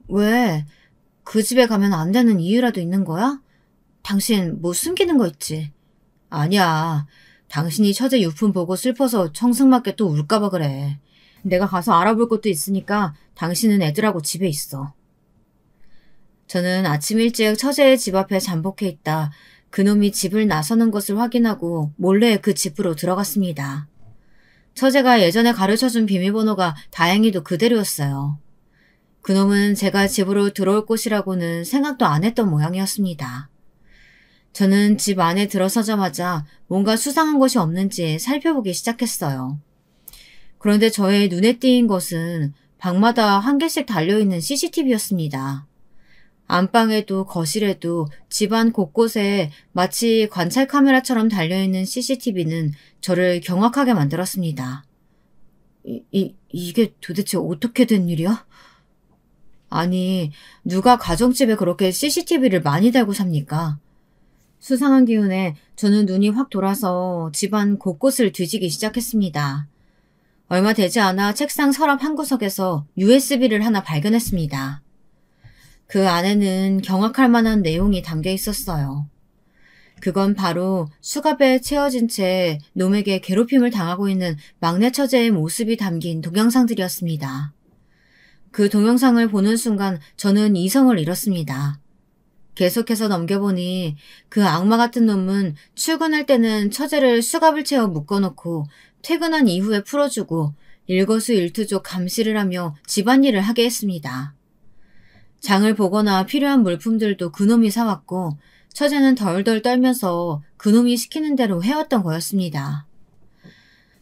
왜? 그 집에 가면 안 되는 이유라도 있는 거야? 당신 뭐 숨기는 거 있지? 아니야. 당신이 처제 유품 보고 슬퍼서 청승맞게 또 울까봐 그래. 내가 가서 알아볼 것도 있으니까 당신은 애들하고 집에 있어. 저는 아침 일찍 처제의 집 앞에 잠복해 있다 그놈이 집을 나서는 것을 확인하고 몰래 그 집으로 들어갔습니다. 처제가 예전에 가르쳐준 비밀번호가 다행히도 그대로였어요. 그놈은 제가 집으로 들어올 곳이라고는 생각도 안 했던 모양이었습니다. 저는 집 안에 들어서자마자 뭔가 수상한 것이 없는지 살펴보기 시작했어요. 그런데 저의 눈에 띄인 것은 방마다 한 개씩 달려있는 CCTV였습니다. 안방에도 거실에도 집안 곳곳에 마치 관찰 카메라처럼 달려있는 CCTV는 저를 경악하게 만들었습니다. 이게 도대체 어떻게 된 일이야? 아니, 누가 가정집에 그렇게 CCTV를 많이 달고 삽니까? 수상한 기운에 저는 눈이 확 돌아서 집안 곳곳을 뒤지기 시작했습니다. 얼마 되지 않아 책상 서랍 한 구석에서 USB를 하나 발견했습니다. 그 안에는 경악할 만한 내용이 담겨 있었어요. 그건 바로 수갑에 채워진 채 놈에게 괴롭힘을 당하고 있는 막내 처제의 모습이 담긴 동영상들이었습니다. 그 동영상을 보는 순간 저는 이성을 잃었습니다. 계속해서 넘겨보니 그 악마 같은 놈은 출근할 때는 처제를 수갑을 채워 묶어놓고 퇴근한 이후에 풀어주고 일거수일투족 감시를 하며 집안일을 하게 했습니다. 장을 보거나 필요한 물품들도 그놈이 사왔고 처제는 덜덜 떨면서 그놈이 시키는 대로 해왔던 거였습니다.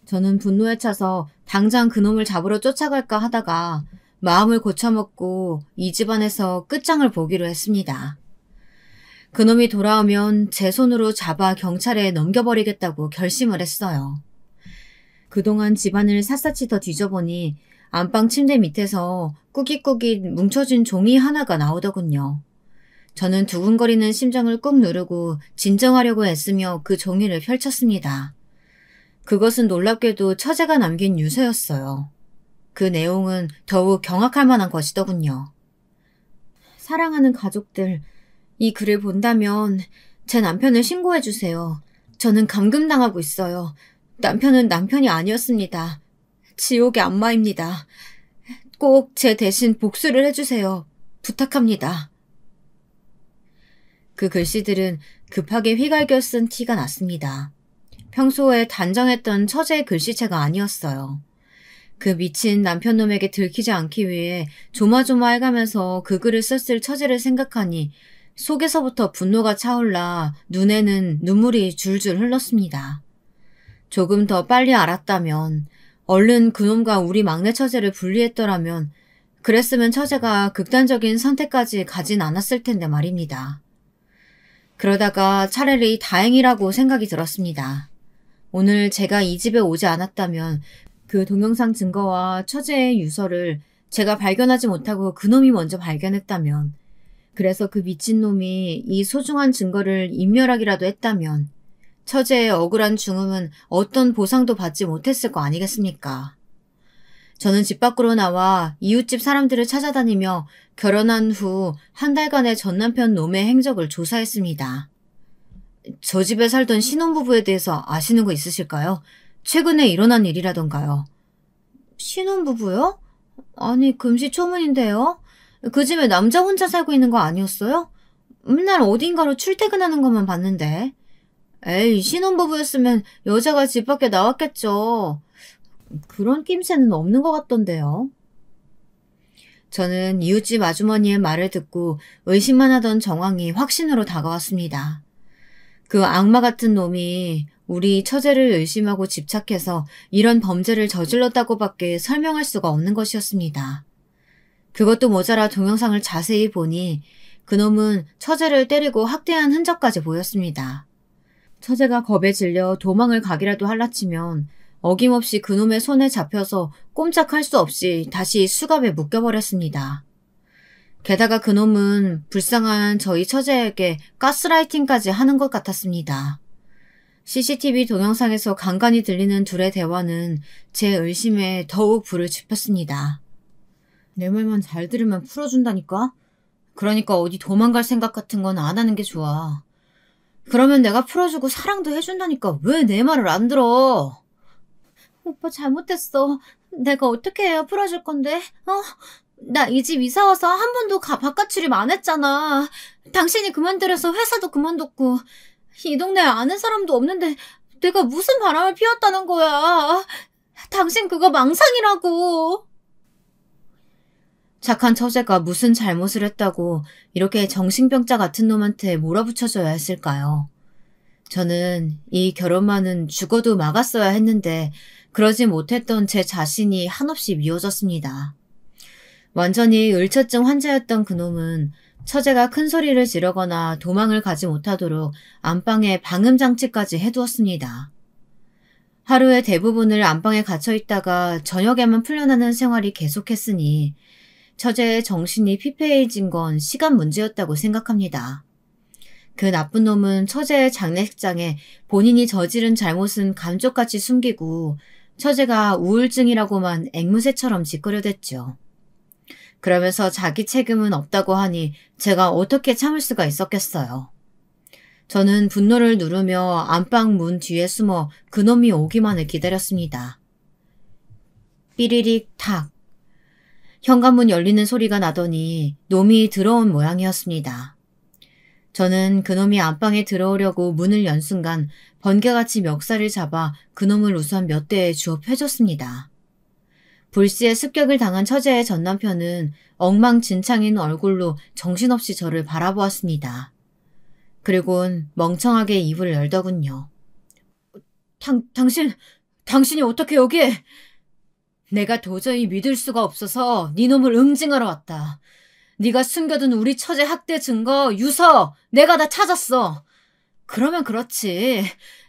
저는 분노에 차서 당장 그놈을 잡으러 쫓아갈까 하다가 마음을 고쳐먹고 이 집안에서 끝장을 보기로 했습니다. 그놈이 돌아오면 제 손으로 잡아 경찰에 넘겨버리겠다고 결심을 했어요. 그동안 집안을 샅샅이 더 뒤져보니 안방 침대 밑에서 꾸깃꾸깃 뭉쳐진 종이 하나가 나오더군요. 저는 두근거리는 심장을 꾹 누르고 진정하려고 애쓰며 그 종이를 펼쳤습니다. 그것은 놀랍게도 처제가 남긴 유서였어요. 그 내용은 더욱 경악할 만한 것이더군요. 사랑하는 가족들, 이 글을 본다면 제 남편을 신고해주세요. 저는 감금당하고 있어요. 남편은 남편이 아니었습니다. 지옥의 악마입니다. 꼭 제 대신 복수를 해주세요. 부탁합니다. 그 글씨들은 급하게 휘갈겨 쓴 티가 났습니다. 평소에 단정했던 처제의 글씨체가 아니었어요. 그 미친 남편놈에게 들키지 않기 위해 조마조마해가면서 그 글을 썼을 처제를 생각하니 속에서부터 분노가 차올라 눈에는 눈물이 줄줄 흘렀습니다. 조금 더 빨리 알았다면, 얼른 그놈과 우리 막내 처제를 분리했더라면 그랬으면 처제가 극단적인 선택까지 가진 않았을 텐데 말입니다. 그러다가 차라리 다행이라고 생각이 들었습니다. 오늘 제가 이 집에 오지 않았다면 그 동영상 증거와 처제의 유서를 제가 발견하지 못하고 그놈이 먼저 발견했다면, 그래서 그 미친놈이 이 소중한 증거를 인멸하기라도 했다면 처제의 억울한 죽음은 어떤 보상도 받지 못했을 거 아니겠습니까? 저는 집 밖으로 나와 이웃집 사람들을 찾아다니며 결혼한 후 한 달간의 전남편 놈의 행적을 조사했습니다. 저 집에 살던 신혼부부에 대해서 아시는 거 있으실까요? 최근에 일어난 일이라던가요. 신혼부부요? 아니, 금시초문인데요? 그 집에 남자 혼자 살고 있는 거 아니었어요? 맨날 어딘가로 출퇴근하는 것만 봤는데. 에이, 신혼부부였으면 여자가 집 밖에 나왔겠죠. 그런 낌새는 없는 것 같던데요. 저는 이웃집 아주머니의 말을 듣고 의심만 하던 정황이 확신으로 다가왔습니다. 그 악마 같은 놈이 우리 처제를 의심하고 집착해서 이런 범죄를 저질렀다고밖에 설명할 수가 없는 것이었습니다. 그것도 모자라 동영상을 자세히 보니 그놈은 처제를 때리고 학대한 흔적까지 보였습니다. 처제가 겁에 질려 도망을 가기라도 할라치면 어김없이 그놈의 손에 잡혀서 꼼짝할 수 없이 다시 수갑에 묶여버렸습니다. 게다가 그놈은 불쌍한 저희 처제에게 가스라이팅까지 하는 것 같았습니다. CCTV 동영상에서 간간히 들리는 둘의 대화는 제 의심에 더욱 불을 지폈습니다. 내 말만 잘 들으면 풀어준다니까? 그러니까 어디 도망갈 생각 같은 건 안 하는 게 좋아. 그러면 내가 풀어주고 사랑도 해준다니까 왜 내 말을 안 들어? 오빠 잘못했어. 내가 어떻게 해야 풀어줄 건데? 나 이 집 이사 와서 한 번도 바깥 출입 안 했잖아. 당신이 그만두려서 회사도 그만뒀고 이 동네에 아는 사람도 없는데 내가 무슨 바람을 피웠다는 거야. 당신 그거 망상이라고. 착한 처제가 무슨 잘못을 했다고 이렇게 정신병자 같은 놈한테 몰아붙여줘야 했을까요? 저는 이 결혼만은 죽어도 막았어야 했는데 그러지 못했던 제 자신이 한없이 미워졌습니다. 완전히 을처증 환자였던 그놈은 처제가 큰 소리를 지르거나 도망을 가지 못하도록 안방에 방음장치까지 해두었습니다. 하루의 대부분을 안방에 갇혀있다가 저녁에만 풀려나는 생활이 계속했으니 처제의 정신이 피폐해진 건 시간 문제였다고 생각합니다. 그 나쁜 놈은 처제의 장례식장에 본인이 저지른 잘못은 감쪽같이 숨기고 처제가 우울증이라고만 앵무새처럼 짓거려댔죠. 그러면서 자기 책임은 없다고 하니 제가 어떻게 참을 수가 있었겠어요. 저는 분노를 누르며 안방 문 뒤에 숨어 그놈이 오기만을 기다렸습니다. 삐리릭 탁. 현관문 열리는 소리가 나더니 놈이 들어온 모양이었습니다. 저는 그놈이 안방에 들어오려고 문을 연 순간 번개같이 멱살을 잡아 그놈을 우선 몇 대에 주워 펴줬습니다. 불시에 습격을 당한 처제의 전남편은 엉망진창인 얼굴로 정신없이 저를 바라보았습니다. 그리곤 멍청하게 입을 열더군요. 당신이 어떻게 여기에? 내가 도저히 믿을 수가 없어서 네 놈을 응징하러 왔다. 네가 숨겨둔 우리 처제 학대 증거, 유서 내가 다 찾았어. 그러면 그렇지.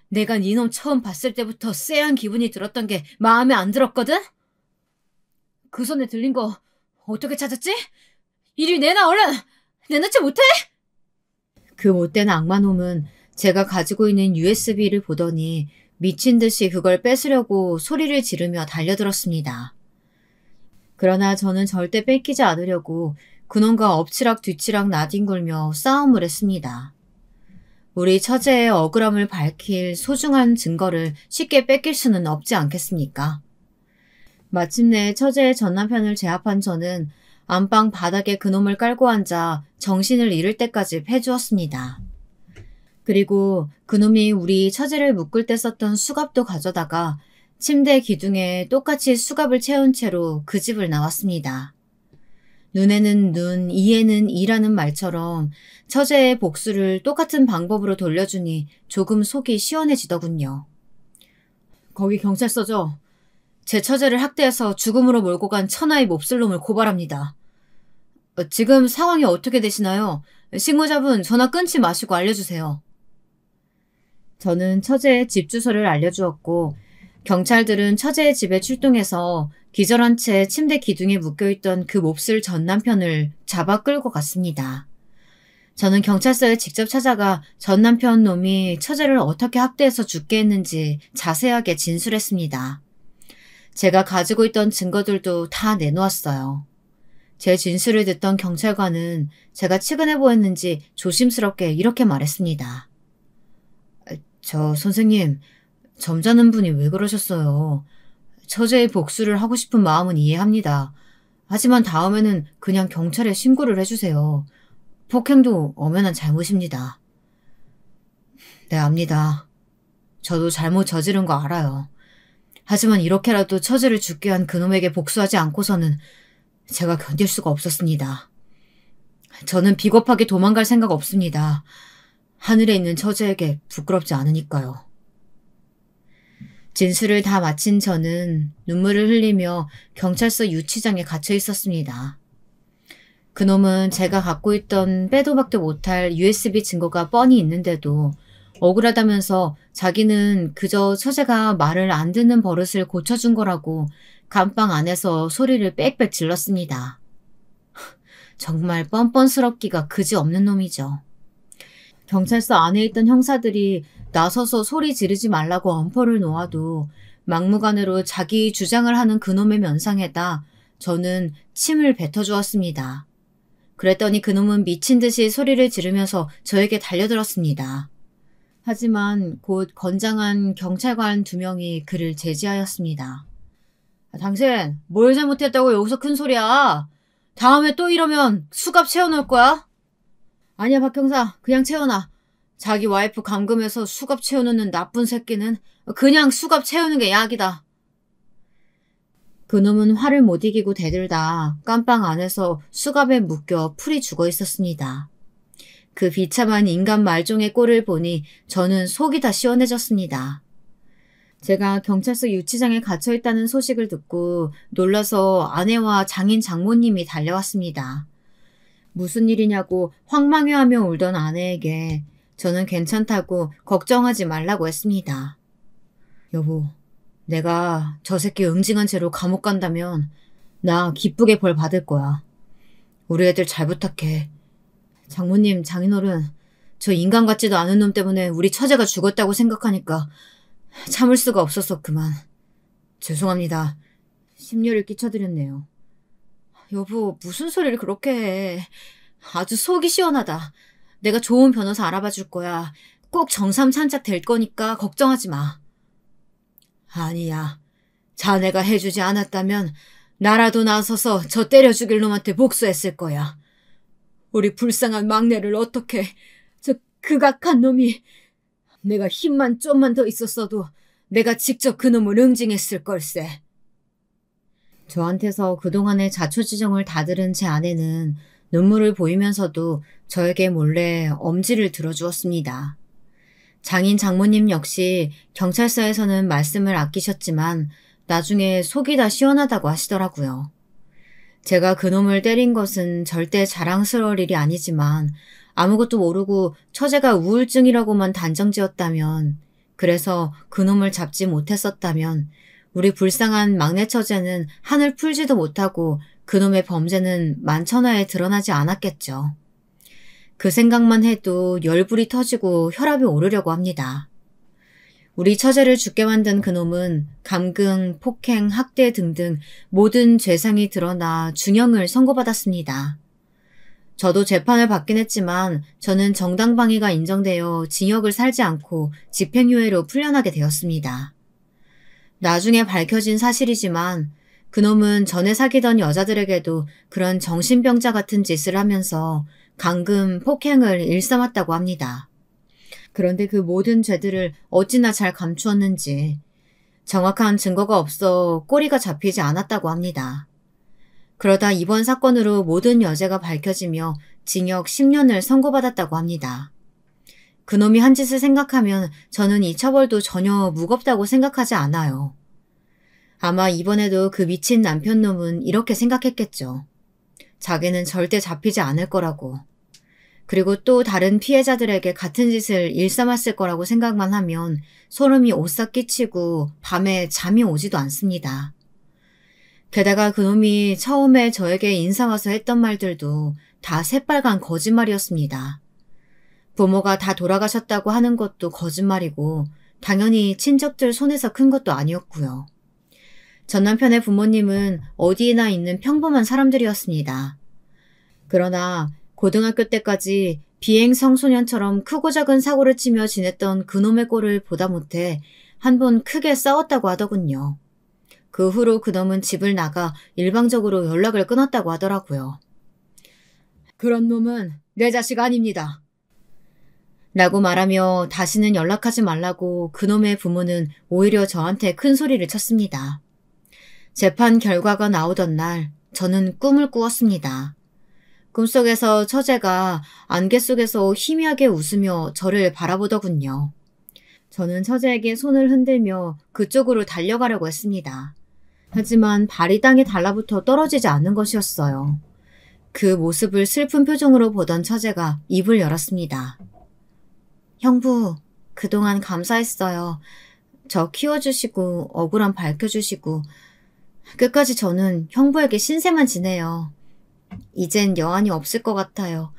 내가 네 놈 처음 봤을 때부터 쎄한 기분이 들었던 게 마음에 안 들었거든? 그 손에 들린 거 어떻게 찾았지? 이리 내놔 얼른! 내놓지 못해? 그 못된 악마놈은 제가 가지고 있는 USB를 보더니 미친 듯이 그걸 뺏으려고 소리를 지르며 달려들었습니다. 그러나 저는 절대 뺏기지 않으려고 그놈과 엎치락 뒤치락 나뒹굴며 싸움을 했습니다. 우리 처제의 억울함을 밝힐 소중한 증거를 쉽게 뺏길 수는 없지 않겠습니까? 마침내 처제의 전남편을 제압한 저는 안방 바닥에 그놈을 깔고 앉아 정신을 잃을 때까지 패주었습니다. 그리고 그놈이 우리 처제를 묶을 때 썼던 수갑도 가져다가 침대 기둥에 똑같이 수갑을 채운 채로 그 집을 나왔습니다. 눈에는 눈, 이에는 이라는 말처럼 처제의 복수를 똑같은 방법으로 돌려주니 조금 속이 시원해지더군요. 거기 경찰서죠? 제 처제를 학대해서 죽음으로 몰고 간 천하의 몹쓸 놈을 고발합니다. 지금 상황이 어떻게 되시나요? 신고자분 전화 끊지 마시고 알려주세요. 저는 처제의 집 주소를 알려주었고 경찰들은 처제의 집에 출동해서 기절한 채 침대 기둥에 묶여있던 그 몹쓸 전 남편을 잡아 끌고 갔습니다. 저는 경찰서에 직접 찾아가 전 남편 놈이 처제를 어떻게 학대해서 죽게 했는지 자세하게 진술했습니다. 제가 가지고 있던 증거들도 다 내놓았어요. 제 진술을 듣던 경찰관은 제가 치근해 보였는지 조심스럽게 이렇게 말했습니다. 저 선생님, 점잖은 분이 왜 그러셨어요? 처제의 복수를 하고 싶은 마음은 이해합니다. 하지만 다음에는 그냥 경찰에 신고를 해주세요. 폭행도 엄연한 잘못입니다. 네, 압니다. 저도 잘못 저지른 거 알아요. 하지만 이렇게라도 처제를 죽게 한 그놈에게 복수하지 않고서는 제가 견딜 수가 없었습니다. 저는 비겁하게 도망갈 생각 없습니다. 하늘에 있는 처제에게 부끄럽지 않으니까요. 진술을 다 마친 저는 눈물을 흘리며 경찰서 유치장에 갇혀 있었습니다. 그놈은 제가 갖고 있던 빼도 박도 못할 USB 증거가 뻔히 있는데도 억울하다면서 자기는 그저 처제가 말을 안 듣는 버릇을 고쳐준 거라고 감방 안에서 소리를 빽빽 질렀습니다. 정말 뻔뻔스럽기가 그지없는 놈이죠. 경찰서 안에 있던 형사들이 나서서 소리 지르지 말라고 엄포를 놓아도 막무가내로 자기 주장을 하는 그놈의 면상에다 저는 침을 뱉어주었습니다. 그랬더니 그놈은 미친 듯이 소리를 지르면서 저에게 달려들었습니다. 하지만 곧 건장한 경찰관 2명이 그를 제지하였습니다. 당신 뭘 잘못했다고 여기서 큰 소리야? 다음에 또 이러면 수갑 채워놓을 거야? 아니야 박 형사, 그냥 채워놔. 자기 와이프 감금해서 수갑 채워놓는 나쁜 새끼는 그냥 수갑 채우는 게 약이다. 그놈은 화를 못 이기고 대들다 깜빵 안에서 수갑에 묶여 풀이 죽어 있었습니다. 그 비참한 인간 말종의 꼴을 보니 저는 속이 다 시원해졌습니다. 제가 경찰서 유치장에 갇혀있다는 소식을 듣고 놀라서 아내와 장인 장모님이 달려왔습니다. 무슨 일이냐고 황망해하며 울던 아내에게 저는 괜찮다고 걱정하지 말라고 했습니다. 여보, 내가 저 새끼 응징한 채로 감옥 간다면 나 기쁘게 벌 받을 거야. 우리 애들 잘 부탁해. 장모님, 장인어른, 저 인간 같지도 않은 놈 때문에 우리 처제가 죽었다고 생각하니까 참을 수가 없어서 그만. 죄송합니다. 심려를 끼쳐드렸네요. 여보, 무슨 소리를 그렇게 해. 아주 속이 시원하다. 내가 좋은 변호사 알아봐 줄 거야. 꼭 정삼찬짝 될 거니까 걱정하지 마. 아니야. 자네가 해주지 않았다면 나라도 나서서 저 때려 죽일 놈한테 복수했을 거야. 우리 불쌍한 막내를 어떻게, 저 극악한 놈이. 내가 힘만 좀만 더 있었어도 내가 직접 그놈을 응징했을 걸세. 저한테서 그동안의 자초지정을 다 들은 제 아내는 눈물을 보이면서도 저에게 몰래 엄지를 들어주었습니다. 장인 장모님 역시 경찰서에서는 말씀을 아끼셨지만 나중에 속이 다 시원하다고 하시더라고요. 제가 그놈을 때린 것은 절대 자랑스러울 일이 아니지만 아무것도 모르고 처제가 우울증이라고만 단정지었다면, 그래서 그놈을 잡지 못했었다면 우리 불쌍한 막내 처제는 한을 풀지도 못하고 그놈의 범죄는 만천하에 드러나지 않았겠죠. 그 생각만 해도 열불이 터지고 혈압이 오르려고 합니다. 우리 처제를 죽게 만든 그놈은 감금, 폭행, 학대 등등 모든 죄상이 드러나 중형을 선고받았습니다. 저도 재판을 받긴 했지만 저는 정당방위가 인정되어 징역을 살지 않고 집행유예로 풀려나게 되었습니다. 나중에 밝혀진 사실이지만 그놈은 전에 사귀던 여자들에게도 그런 정신병자 같은 짓을 하면서 감금, 폭행을 일삼았다고 합니다. 그런데 그 모든 죄들을 어찌나 잘 감추었는지 정확한 증거가 없어 꼬리가 잡히지 않았다고 합니다. 그러다 이번 사건으로 모든 여죄가 밝혀지며 징역 10년을 선고받았다고 합니다. 그놈이 한 짓을 생각하면 저는 이 처벌도 전혀 무겁다고 생각하지 않아요. 아마 이번에도 그 미친 남편놈은 이렇게 생각했겠죠. 자기는 절대 잡히지 않을 거라고. 그리고 또 다른 피해자들에게 같은 짓을 일삼았을 거라고 생각만 하면 소름이 오싹 끼치고 밤에 잠이 오지도 않습니다. 게다가 그놈이 처음에 저에게 인사 와서 했던 말들도 다 새빨간 거짓말이었습니다. 부모가 다 돌아가셨다고 하는 것도 거짓말이고 당연히 친척들 손에서 큰 것도 아니었고요. 전 남편의 부모님은 어디에나 있는 평범한 사람들이었습니다. 그러나 고등학교 때까지 비행 청소년처럼 크고 작은 사고를 치며 지냈던 그놈의 꼴을 보다 못해 한 번 크게 싸웠다고 하더군요. 그 후로 그놈은 집을 나가 일방적으로 연락을 끊었다고 하더라고요. 그런 놈은 내 자식 아닙니다. 라고 말하며 다시는 연락하지 말라고 그놈의 부모는 오히려 저한테 큰 소리를 쳤습니다. 재판 결과가 나오던 날 저는 꿈을 꾸었습니다. 꿈속에서 처제가 안개 속에서 희미하게 웃으며 저를 바라보더군요. 저는 처제에게 손을 흔들며 그쪽으로 달려가려고 했습니다. 하지만 발이 땅에 달라붙어 떨어지지 않는 것이었어요. 그 모습을 슬픈 표정으로 보던 처제가 입을 열었습니다. 형부, 그동안 감사했어요. 저 키워주시고 억울함 밝혀주시고 끝까지 저는 형부에게 신세만 지내요. 이젠 여한이 없을 것 같아요.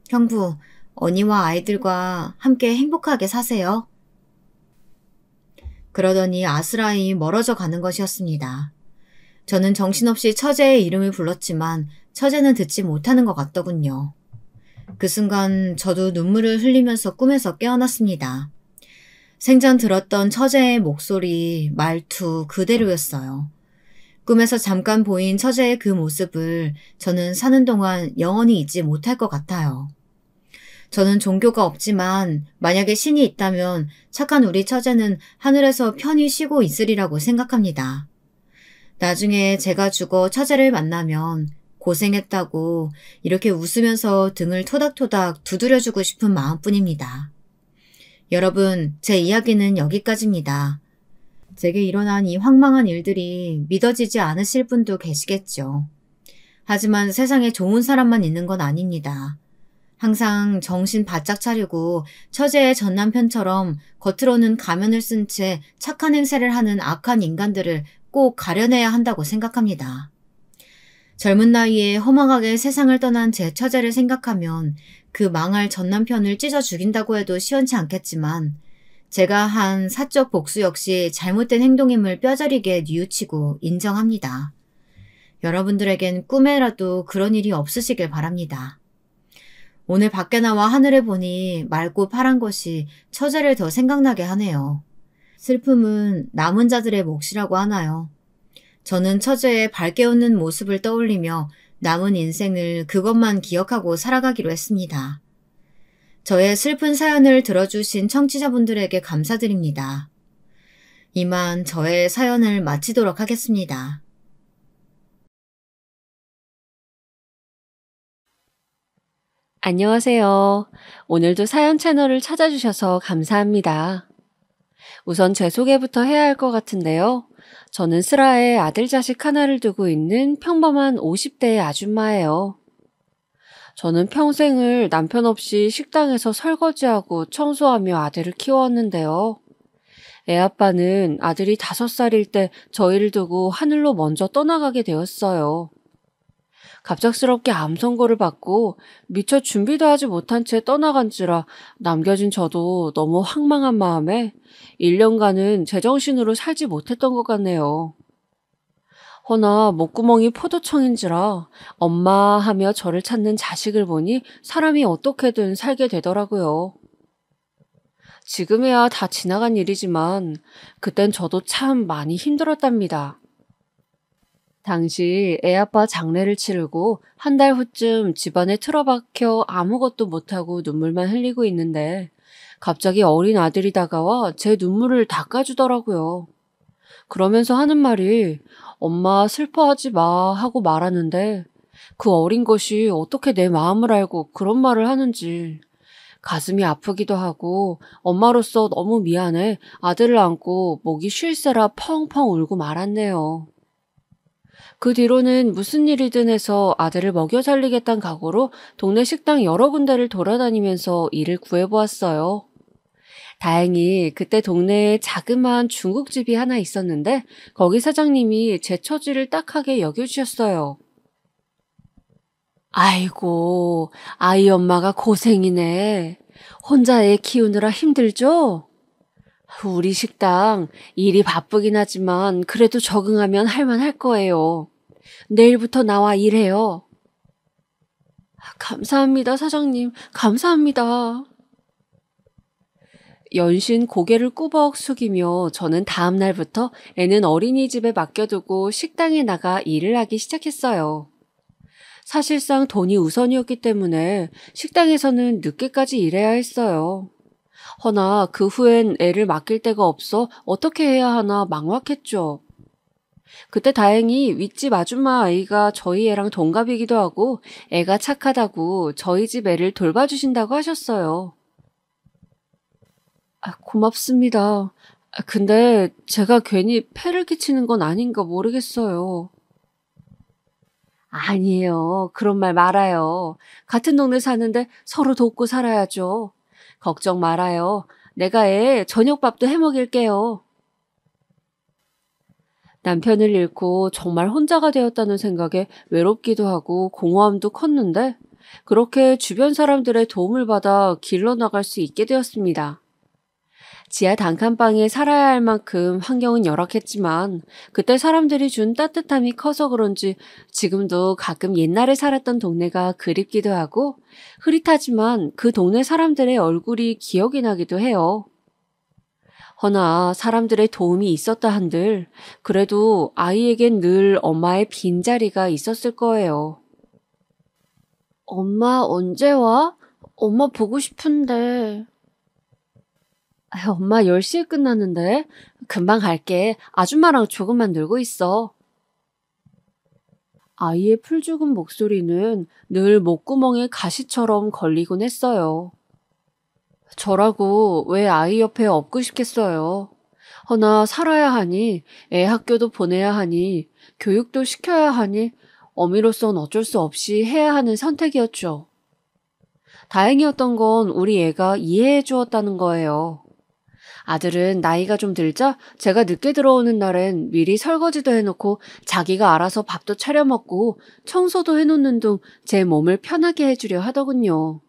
형부, 언니와 아이들과 함께 행복하게 사세요. 그러더니 아스라이 멀어져 가는 것이었습니다. 저는 정신없이 처제의 이름을 불렀지만 처제는 듣지 못하는 것 같더군요. 그 순간 저도 눈물을 흘리면서 꿈에서 깨어났습니다. 생전 들었던 처제의 목소리, 말투 그대로였어요. 꿈에서 잠깐 보인 처제의 그 모습을 저는 사는 동안 영원히 잊지 못할 것 같아요. 저는 종교가 없지만 만약에 신이 있다면 착한 우리 처제는 하늘에서 편히 쉬고 있으리라고 생각합니다. 나중에 제가 죽어 처제를 만나면 고생했다고 이렇게 웃으면서 등을 토닥토닥 두드려주고 싶은 마음뿐입니다. 여러분, 제 이야기는 여기까지입니다. 제게 일어난 이 황망한 일들이 믿어지지 않으실 분도 계시겠죠. 하지만 세상에 좋은 사람만 있는 건 아닙니다. 항상 정신 바짝 차리고 처제의 전남편처럼 겉으로는 가면을 쓴 채 착한 행세를 하는 악한 인간들을 꼭 가려내야 한다고 생각합니다. 젊은 나이에 허망하게 세상을 떠난 제 처제를 생각하면 그 망할 전남편을 찢어 죽인다고 해도 시원치 않겠지만 제가 한 사적 복수 역시 잘못된 행동임을 뼈저리게 뉘우치고 인정합니다. 여러분들에겐 꿈에라도 그런 일이 없으시길 바랍니다. 오늘 밖에 나와 하늘을 보니 맑고 파란 것이 처제를 더 생각나게 하네요. 슬픔은 남은 자들의 몫이라고 하나요? 저는 처제의 밝게 웃는 모습을 떠올리며 남은 인생을 그것만 기억하고 살아가기로 했습니다. 저의 슬픈 사연을 들어주신 청취자분들에게 감사드립니다. 이만 저의 사연을 마치도록 하겠습니다. 안녕하세요. 오늘도 사연 채널을 찾아주셔서 감사합니다. 우선 제 소개부터 해야 할 것 같은데요. 저는 슬하에 아들 자식 하나를 두고 있는 평범한 50대의 아줌마예요. 저는 평생을 남편 없이 식당에서 설거지하고 청소하며 아들을 키웠는데요. 애 아빠는 아들이 5살일 때 저희를 두고 하늘로 먼저 떠나가게 되었어요. 갑작스럽게 암 선고를 받고 미처 준비도 하지 못한 채 떠나간지라 남겨진 저도 너무 황망한 마음에 1년간은 제정신으로 살지 못했던 것 같네요. 허나 목구멍이 포도청인지라 엄마 하며 저를 찾는 자식을 보니 사람이 어떻게든 살게 되더라고요. 지금이야 다 지나간 일이지만 그땐 저도 참 많이 힘들었답니다. 당시 애아빠 장례를 치르고 한 달 후쯤 집안에 틀어박혀 아무것도 못하고 눈물만 흘리고 있는데 갑자기 어린 아들이 다가와 제 눈물을 닦아주더라고요. 그러면서 하는 말이 "엄마 슬퍼하지 마" 하고 말하는데 그 어린 것이 어떻게 내 마음을 알고 그런 말을 하는지 가슴이 아프기도 하고 엄마로서 너무 미안해 아들을 안고 목이 쉴새라 펑펑 울고 말았네요. 그 뒤로는 무슨 일이든 해서 아들을 먹여 살리겠다는 각오로 동네 식당 여러 군데를 돌아다니면서 일을 구해보았어요. 다행히 그때 동네에 자그마한 중국집이 하나 있었는데 거기 사장님이 제 처지를 딱하게 여겨주셨어요. 아이고, 아이 엄마가 고생이네. 혼자 애 키우느라 힘들죠? 우리 식당 일이 바쁘긴 하지만 그래도 적응하면 할만할 거예요. 내일부터 나와 일해요. 감사합니다, 사장님. 감사합니다. 연신 고개를 꾸벅 숙이며 저는 다음 날부터 애는 어린이집에 맡겨두고 식당에 나가 일을 하기 시작했어요. 사실상 돈이 우선이었기 때문에 식당에서는 늦게까지 일해야 했어요. 허나 그 후엔 애를 맡길 데가 없어 어떻게 해야 하나 막막했죠. 그때 다행히 윗집 아줌마 아이가 저희 애랑 동갑이기도 하고 애가 착하다고 저희 집 애를 돌봐주신다고 하셨어요. 고맙습니다. 근데 제가 괜히 폐를 끼치는 건 아닌가 모르겠어요. 아니에요. 그런 말 말아요. 같은 동네 사는데 서로 돕고 살아야죠. 걱정 말아요. 내가 애 저녁밥도 해 먹일게요. 남편을 잃고 정말 혼자가 되었다는 생각에 외롭기도 하고 공허함도 컸는데 그렇게 주변 사람들의 도움을 받아 길러나갈 수 있게 되었습니다. 지하 단칸방에 살아야 할 만큼 환경은 열악했지만 그때 사람들이 준 따뜻함이 커서 그런지 지금도 가끔 옛날에 살았던 동네가 그립기도 하고 흐릿하지만 그 동네 사람들의 얼굴이 기억이 나기도 해요. 허나 사람들의 도움이 있었다 한들 그래도 아이에겐 늘 엄마의 빈자리가 있었을 거예요. 엄마 언제 와? 엄마 보고 싶은데. 엄마 10시에 끝나는데 금방 갈게. 아줌마랑 조금만 놀고 있어. 아이의 풀죽은 목소리는 늘 목구멍에 가시처럼 걸리곤 했어요. 저라고 왜 아이 옆에 없고 싶겠어요. 허나 살아야 하니, 애 학교도 보내야 하니, 교육도 시켜야 하니, 어미로선 어쩔 수 없이 해야 하는 선택이었죠. 다행이었던 건 우리 애가 이해해 주었다는 거예요. 아들은 나이가 좀 들자 제가 늦게 들어오는 날엔 미리 설거지도 해놓고 자기가 알아서 밥도 차려 먹고 청소도 해놓는 둥 제 몸을 편하게 해주려 하더군요.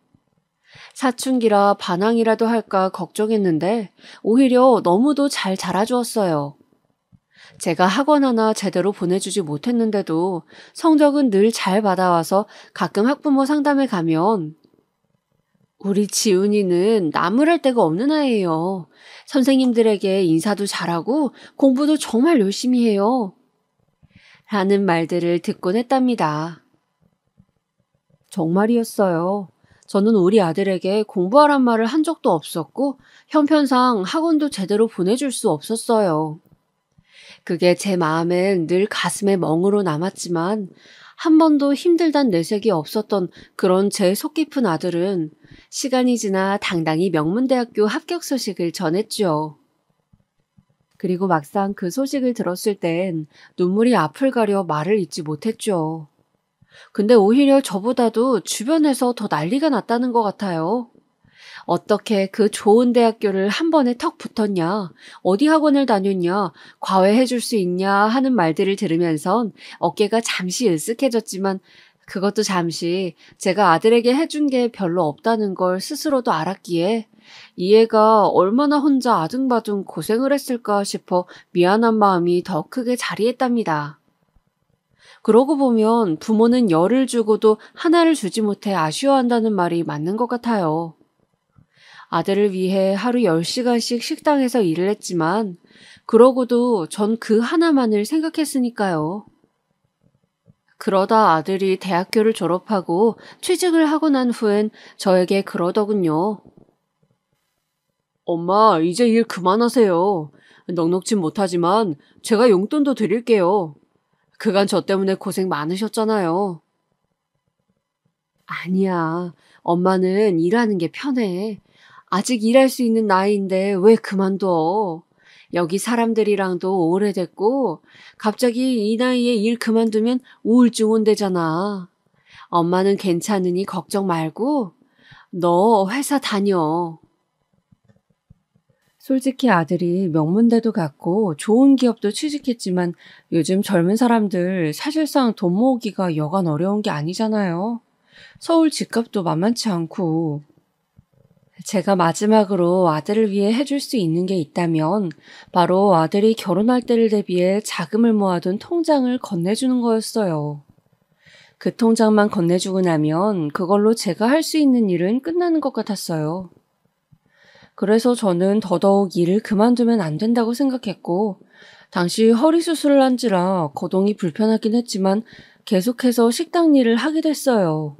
사춘기라 반항이라도 할까 걱정했는데 오히려 너무도 잘 자라주었어요. 제가 학원 하나 제대로 보내주지 못했는데도 성적은 늘 잘 받아와서 가끔 학부모 상담에 가면 우리 지훈이는 나무랄 데가 없는 아이예요. 선생님들에게 인사도 잘하고 공부도 정말 열심히 해요. 라는 말들을 듣곤 했답니다. 정말이었어요. 저는 우리 아들에게 공부하란 말을 한 적도 없었고 형편상 학원도 제대로 보내줄 수 없었어요. 그게 제 마음엔 늘 가슴에 멍으로 남았지만 한 번도 힘들단 내색이 없었던 그런 제 속 깊은 아들은 시간이 지나 당당히 명문대학교 합격 소식을 전했죠. 그리고 막상 그 소식을 들었을 땐 눈물이 앞을 가려 말을 잇지 못했죠. 근데 오히려 저보다도 주변에서 더 난리가 났다는 것 같아요. 어떻게 그 좋은 대학교를 한 번에 턱 붙었냐, 어디 학원을 다녔냐, 과외해줄 수 있냐 하는 말들을 들으면선 어깨가 잠시 으쓱해졌지만 그것도 잠시 제가 아들에게 해준 게 별로 없다는 걸 스스로도 알았기에 이 애가 얼마나 혼자 아등바등 고생을 했을까 싶어 미안한 마음이 더 크게 자리했답니다. 그러고 보면 부모는 열을 주고도 하나를 주지 못해 아쉬워한다는 말이 맞는 것 같아요. 아들을 위해 하루 10시간씩 식당에서 일을 했지만 그러고도 전 그 하나만을 생각했으니까요. 그러다 아들이 대학교를 졸업하고 취직을 하고 난 후엔 저에게 그러더군요. 엄마, 이제 일 그만하세요. 넉넉지 못하지만 제가 용돈도 드릴게요. 그간 저 때문에 고생 많으셨잖아요. 아니야. 엄마는 일하는 게 편해. 아직 일할 수 있는 나이인데 왜 그만둬? 여기 사람들이랑도 오래됐고 갑자기 이 나이에 일 그만두면 우울증 온대잖아. 엄마는 괜찮으니 걱정 말고 너 회사 다녀. 솔직히 아들이 명문대도 갔고 좋은 기업도 취직했지만 요즘 젊은 사람들 사실상 돈 모으기가 여간 어려운 게 아니잖아요. 서울 집값도 만만치 않고. 제가 마지막으로 아들을 위해 해줄 수 있는 게 있다면 바로 아들이 결혼할 때를 대비해 자금을 모아둔 통장을 건네주는 거였어요. 그 통장만 건네주고 나면 그걸로 제가 할 수 있는 일은 끝나는 것 같았어요. 그래서 저는 더더욱 일을 그만두면 안 된다고 생각했고, 당시 허리 수술을 한지라 거동이 불편하긴 했지만 계속해서 식당 일을 하게 됐어요.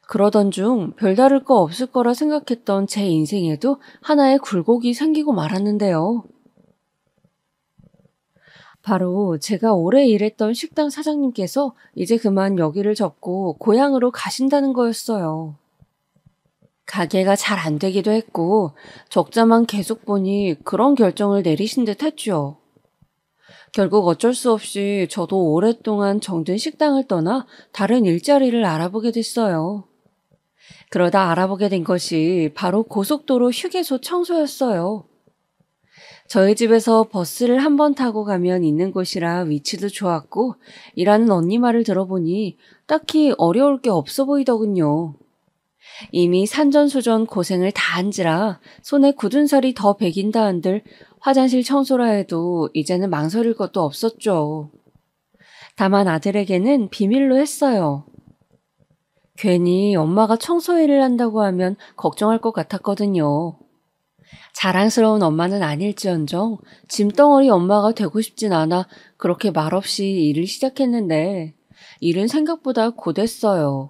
그러던 중 별다를 거 없을 거라 생각했던 제 인생에도 하나의 굴곡이 생기고 말았는데요. 바로 제가 오래 일했던 식당 사장님께서 이제 그만 여기를 접고 고향으로 가신다는 거였어요. 가게가 잘 안 되기도 했고 적자만 계속 보니 그런 결정을 내리신 듯 했죠. 결국 어쩔 수 없이 저도 오랫동안 정든 식당을 떠나 다른 일자리를 알아보게 됐어요. 그러다 알아보게 된 것이 바로 고속도로 휴게소 청소였어요. 저희 집에서 버스를 한 번 타고 가면 있는 곳이라 위치도 좋았고 일하는 언니 말을 들어보니 딱히 어려울 게 없어 보이더군요. 이미 산전수전 고생을 다 한지라 손에 굳은 살이 더 배긴다 한들 화장실 청소라 해도 이제는 망설일 것도 없었죠. 다만 아들에게는 비밀로 했어요. 괜히 엄마가 청소 일을 한다고 하면 걱정할 것 같았거든요. 자랑스러운 엄마는 아닐지언정 짐덩어리 엄마가 되고 싶진 않아 그렇게 말없이 일을 시작했는데 일은 생각보다 고됐어요.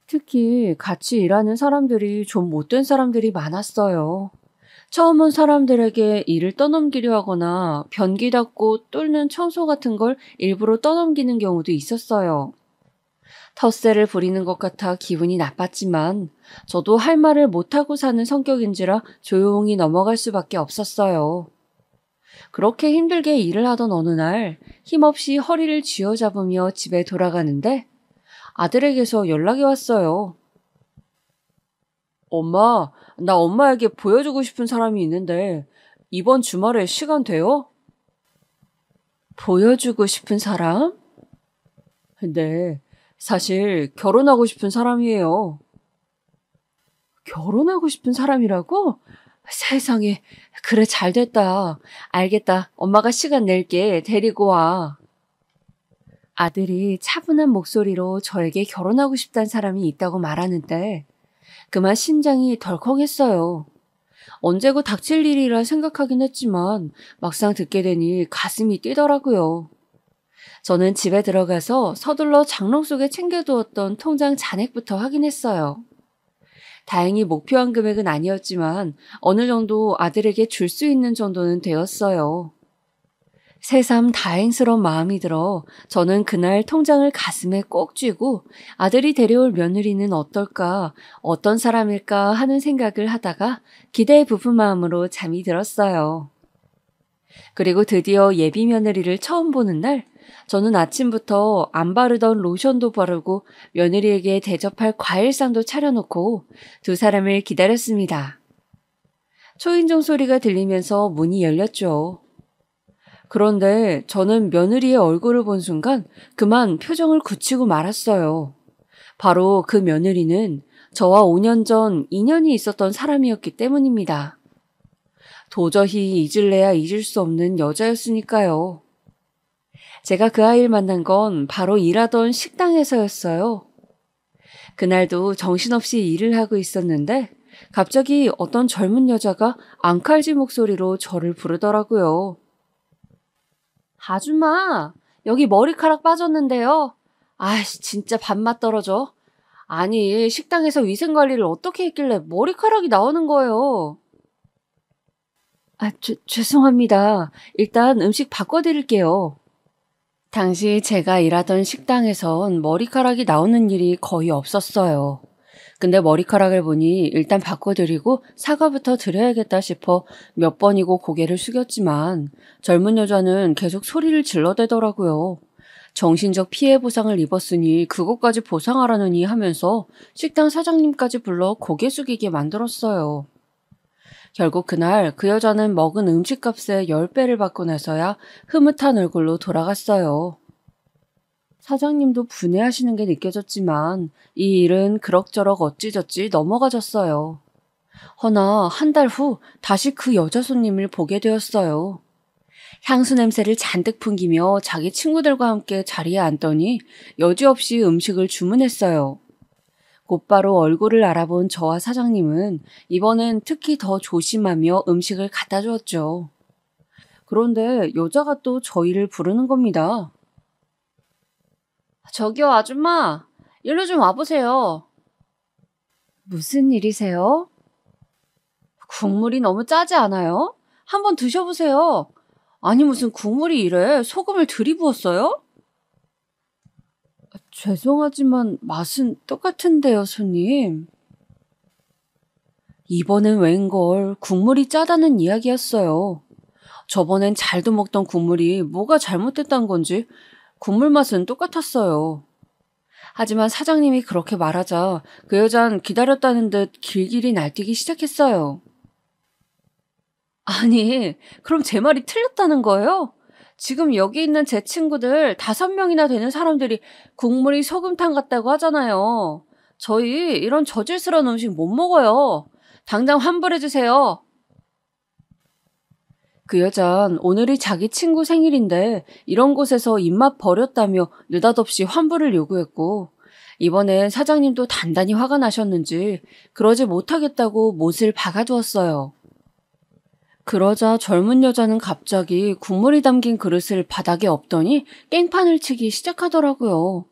특히 같이 일하는 사람들이 좀 못된 사람들이 많았어요. 처음 온 사람들에게 일을 떠넘기려 하거나 변기 닦고 뚫는 청소 같은 걸 일부러 떠넘기는 경우도 있었어요. 텃세를 부리는 것 같아 기분이 나빴지만 저도 할 말을 못하고 사는 성격인지라 조용히 넘어갈 수밖에 없었어요. 그렇게 힘들게 일을 하던 어느 날 힘없이 허리를 쥐어잡으며 집에 돌아가는데 아들에게서 연락이 왔어요. 엄마, 나 엄마에게 보여주고 싶은 사람이 있는데 이번 주말에 시간 돼요? 보여주고 싶은 사람? 네, 사실 결혼하고 싶은 사람이에요. 결혼하고 싶은 사람이라고? 세상에, 그래 잘됐다. 알겠다. 엄마가 시간 낼게. 데리고 와. 아들이 차분한 목소리로 저에게 결혼하고 싶다는 사람이 있다고 말하는데 그만 심장이 덜컹했어요. 언제고 닥칠 일이라 생각하긴 했지만 막상 듣게 되니 가슴이 뛰더라고요. 저는 집에 들어가서 서둘러 장롱 속에 챙겨두었던 통장 잔액부터 확인했어요. 다행히 목표한 금액은 아니었지만 어느 정도 아들에게 줄 수 있는 정도는 되었어요. 새삼 다행스러운 마음이 들어 저는 그날 통장을 가슴에 꼭 쥐고 아들이 데려올 며느리는 어떨까, 어떤 사람일까 하는 생각을 하다가 기대에 부푼 마음으로 잠이 들었어요. 그리고 드디어 예비 며느리를 처음 보는 날, 저는 아침부터 안 바르던 로션도 바르고 며느리에게 대접할 과일상도 차려놓고 두 사람을 기다렸습니다. 초인종 소리가 들리면서 문이 열렸죠. 그런데 저는 며느리의 얼굴을 본 순간 그만 표정을 굳히고 말았어요. 바로 그 며느리는 저와 5년 전 인연이 있었던 사람이었기 때문입니다. 도저히 잊을래야 잊을 수 없는 여자였으니까요. 제가 그 아이를 만난 건 바로 일하던 식당에서였어요. 그날도 정신없이 일을 하고 있었는데 갑자기 어떤 젊은 여자가 앙칼진 목소리로 저를 부르더라고요. 아줌마, 여기 머리카락 빠졌는데요. 아이씨, 진짜 밥맛 떨어져. 아니, 식당에서 위생관리를 어떻게 했길래 머리카락이 나오는 거예요. 죄송합니다. 일단 음식 바꿔드릴게요. 당시 제가 일하던 식당에선 머리카락이 나오는 일이 거의 없었어요. 근데 머리카락을 보니 일단 바꿔드리고 사과부터 드려야겠다 싶어 몇 번이고 고개를 숙였지만 젊은 여자는 계속 소리를 질러대더라고요. 정신적 피해 보상을 입었으니 그것까지 보상하라느니 하면서 식당 사장님까지 불러 고개 숙이게 만들었어요. 결국 그날 그 여자는 먹은 음식값의 10배를 받고 나서야 흐뭇한 얼굴로 돌아갔어요. 사장님도 분해하시는 게 느껴졌지만 이 일은 그럭저럭 어찌저찌 넘어가졌어요. 허나 한 달 후 다시 그 여자 손님을 보게 되었어요. 향수 냄새를 잔뜩 풍기며 자기 친구들과 함께 자리에 앉더니 여지없이 음식을 주문했어요. 곧바로 얼굴을 알아본 저와 사장님은 이번엔 특히 더 조심하며 음식을 갖다 주었죠. 그런데 여자가 또 저희를 부르는 겁니다. 저기요, 아줌마. 일로 좀 와보세요. 무슨 일이세요? 국물이 너무 짜지 않아요? 한번 드셔보세요. 아니, 무슨 국물이 이래? 소금을 들이부었어요? 죄송하지만 맛은 똑같은데요, 손님. 이번엔 웬걸 국물이 짜다는 이야기였어요. 저번엔 잘도 먹던 국물이 뭐가 잘못됐단 건지 국물 맛은 똑같았어요. 하지만 사장님이 그렇게 말하자 그 여잔 기다렸다는 듯 길길이 날뛰기 시작했어요. 아니, 그럼 제 말이 틀렸다는 거예요? 지금 여기 있는 제 친구들 5명이나 되는 사람들이 국물이 소금탕 같다고 하잖아요. 저희 이런 저질스러운 음식 못 먹어요. 당장 환불해주세요. 그 여잔 오늘이 자기 친구 생일인데 이런 곳에서 입맛 버렸다며 느닷없이 환불을 요구했고 이번엔 사장님도 단단히 화가 나셨는지 그러지 못하겠다고 못을 박아두었어요. 그러자 젊은 여자는 갑자기 국물이 담긴 그릇을 바닥에 엎더니 깽판을 치기 시작하더라고요.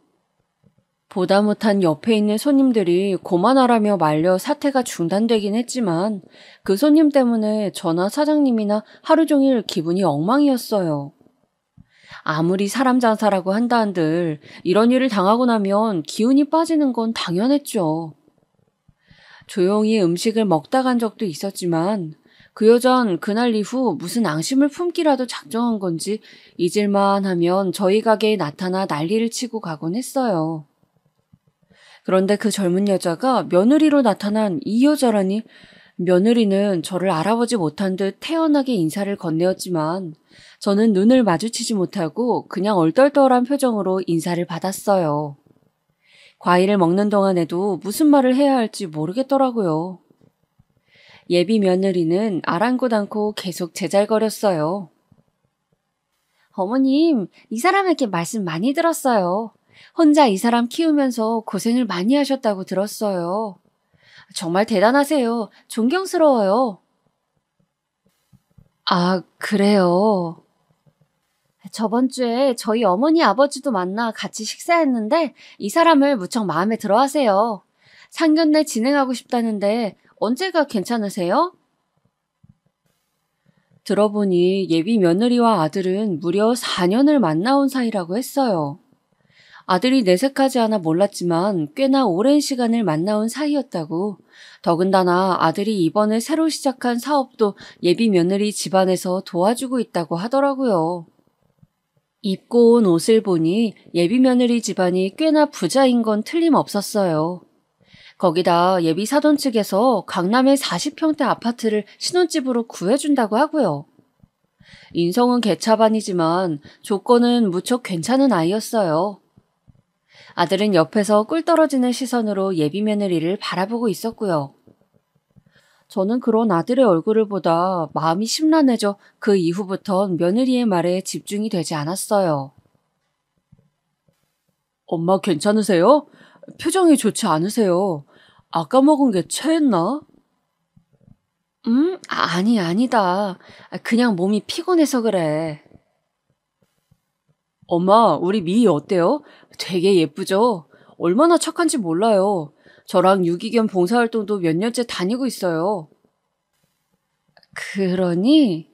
보다 못한 옆에 있는 손님들이 그만하라며 말려 사태가 중단되긴 했지만 그 손님 때문에 저나 사장님이나 하루 종일 기분이 엉망이었어요. 아무리 사람 장사라고 한다 한들 이런 일을 당하고 나면 기운이 빠지는 건 당연했죠. 조용히 음식을 먹다 간 적도 있었지만 그 여잔 그날 이후 무슨 앙심을 품기라도 작정한 건지 잊을만 하면 저희 가게에 나타나 난리를 치고 가곤 했어요. 그런데 그 젊은 여자가 며느리로 나타난 이 여자라니 며느리는 저를 알아보지 못한 듯 태연하게 인사를 건네었지만 저는 눈을 마주치지 못하고 그냥 얼떨떨한 표정으로 인사를 받았어요. 과일을 먹는 동안에도 무슨 말을 해야 할지 모르겠더라고요. 예비 며느리는 아랑곳 않고 계속 제잘거렸어요. 어머님, 이 사람에게 말씀 많이 들었어요. 혼자 이 사람 키우면서 고생을 많이 하셨다고 들었어요. 정말 대단하세요. 존경스러워요. 아, 그래요. 저번 주에 저희 어머니 아버지도 만나 같이 식사했는데 이 사람을 무척 마음에 들어 하세요. 상견례 진행하고 싶다는데 언제가 괜찮으세요? 들어보니 예비 며느리와 아들은 무려 4년을 만나온 사이라고 했어요. 아들이 내색하지 않아 몰랐지만 꽤나 오랜 시간을 만나온 사이였다고. 더군다나 아들이 이번에 새로 시작한 사업도 예비 며느리 집안에서 도와주고 있다고 하더라고요. 입고 온 옷을 보니 예비 며느리 집안이 꽤나 부자인 건 틀림없었어요. 거기다 예비 사돈 측에서 강남의 40평대 아파트를 신혼집으로 구해준다고 하고요. 인성은 개차반이지만 조건은 무척 괜찮은 아이였어요. 아들은 옆에서 꿀 떨어지는 시선으로 예비 며느리를 바라보고 있었고요. 저는 그런 아들의 얼굴을 보다 마음이 심란해져 그 이후부턴 며느리의 말에 집중이 되지 않았어요. 엄마 괜찮으세요? 표정이 좋지 않으세요. 아까 먹은 게 체했나? 아니다. 그냥 몸이 피곤해서 그래. 엄마, 우리 미희 어때요? 되게 예쁘죠? 얼마나 착한지 몰라요. 저랑 유기견 봉사활동도 몇 년째 다니고 있어요. 그러니?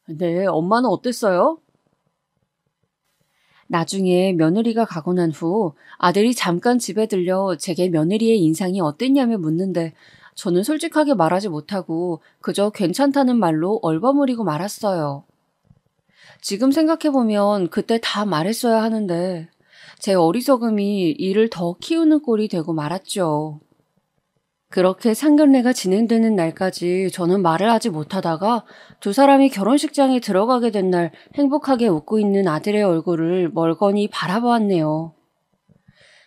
네, 엄마는 어땠어요? 나중에 며느리가 가고 난 후 아들이 잠깐 집에 들려 제게 며느리의 인상이 어땠냐며 묻는데 저는 솔직하게 말하지 못하고 그저 괜찮다는 말로 얼버무리고 말았어요. 지금 생각해보면 그때 다 말했어야 하는데 제 어리석음이 이를 더 키우는 꼴이 되고 말았죠. 그렇게 상견례가 진행되는 날까지 저는 말을 하지 못하다가 두 사람이 결혼식장에 들어가게 된 날 행복하게 웃고 있는 아들의 얼굴을 멀거니 바라보았네요.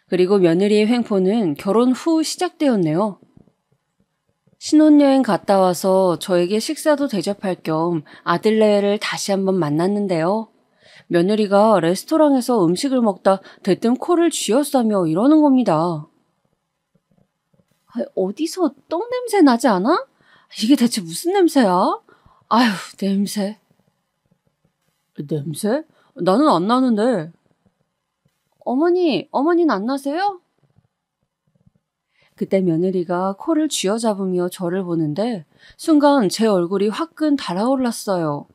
그리고 며느리의 횡포는 결혼 후 시작되었네요. 신혼여행 갔다 와서 저에게 식사도 대접할 겸 아들네를 다시 한번 만났는데요. 며느리가 레스토랑에서 음식을 먹다 대뜸 코를 쥐었다며 이러는 겁니다. 어디서 똥 냄새 나지 않아? 이게 대체 무슨 냄새야? 아휴, 냄새. 냄새? 나는 안 나는데. 어머니는 안 나세요? 그때 며느리가 코를 쥐어잡으며 저를 보는데 순간 제 얼굴이 화끈 달아올랐어요.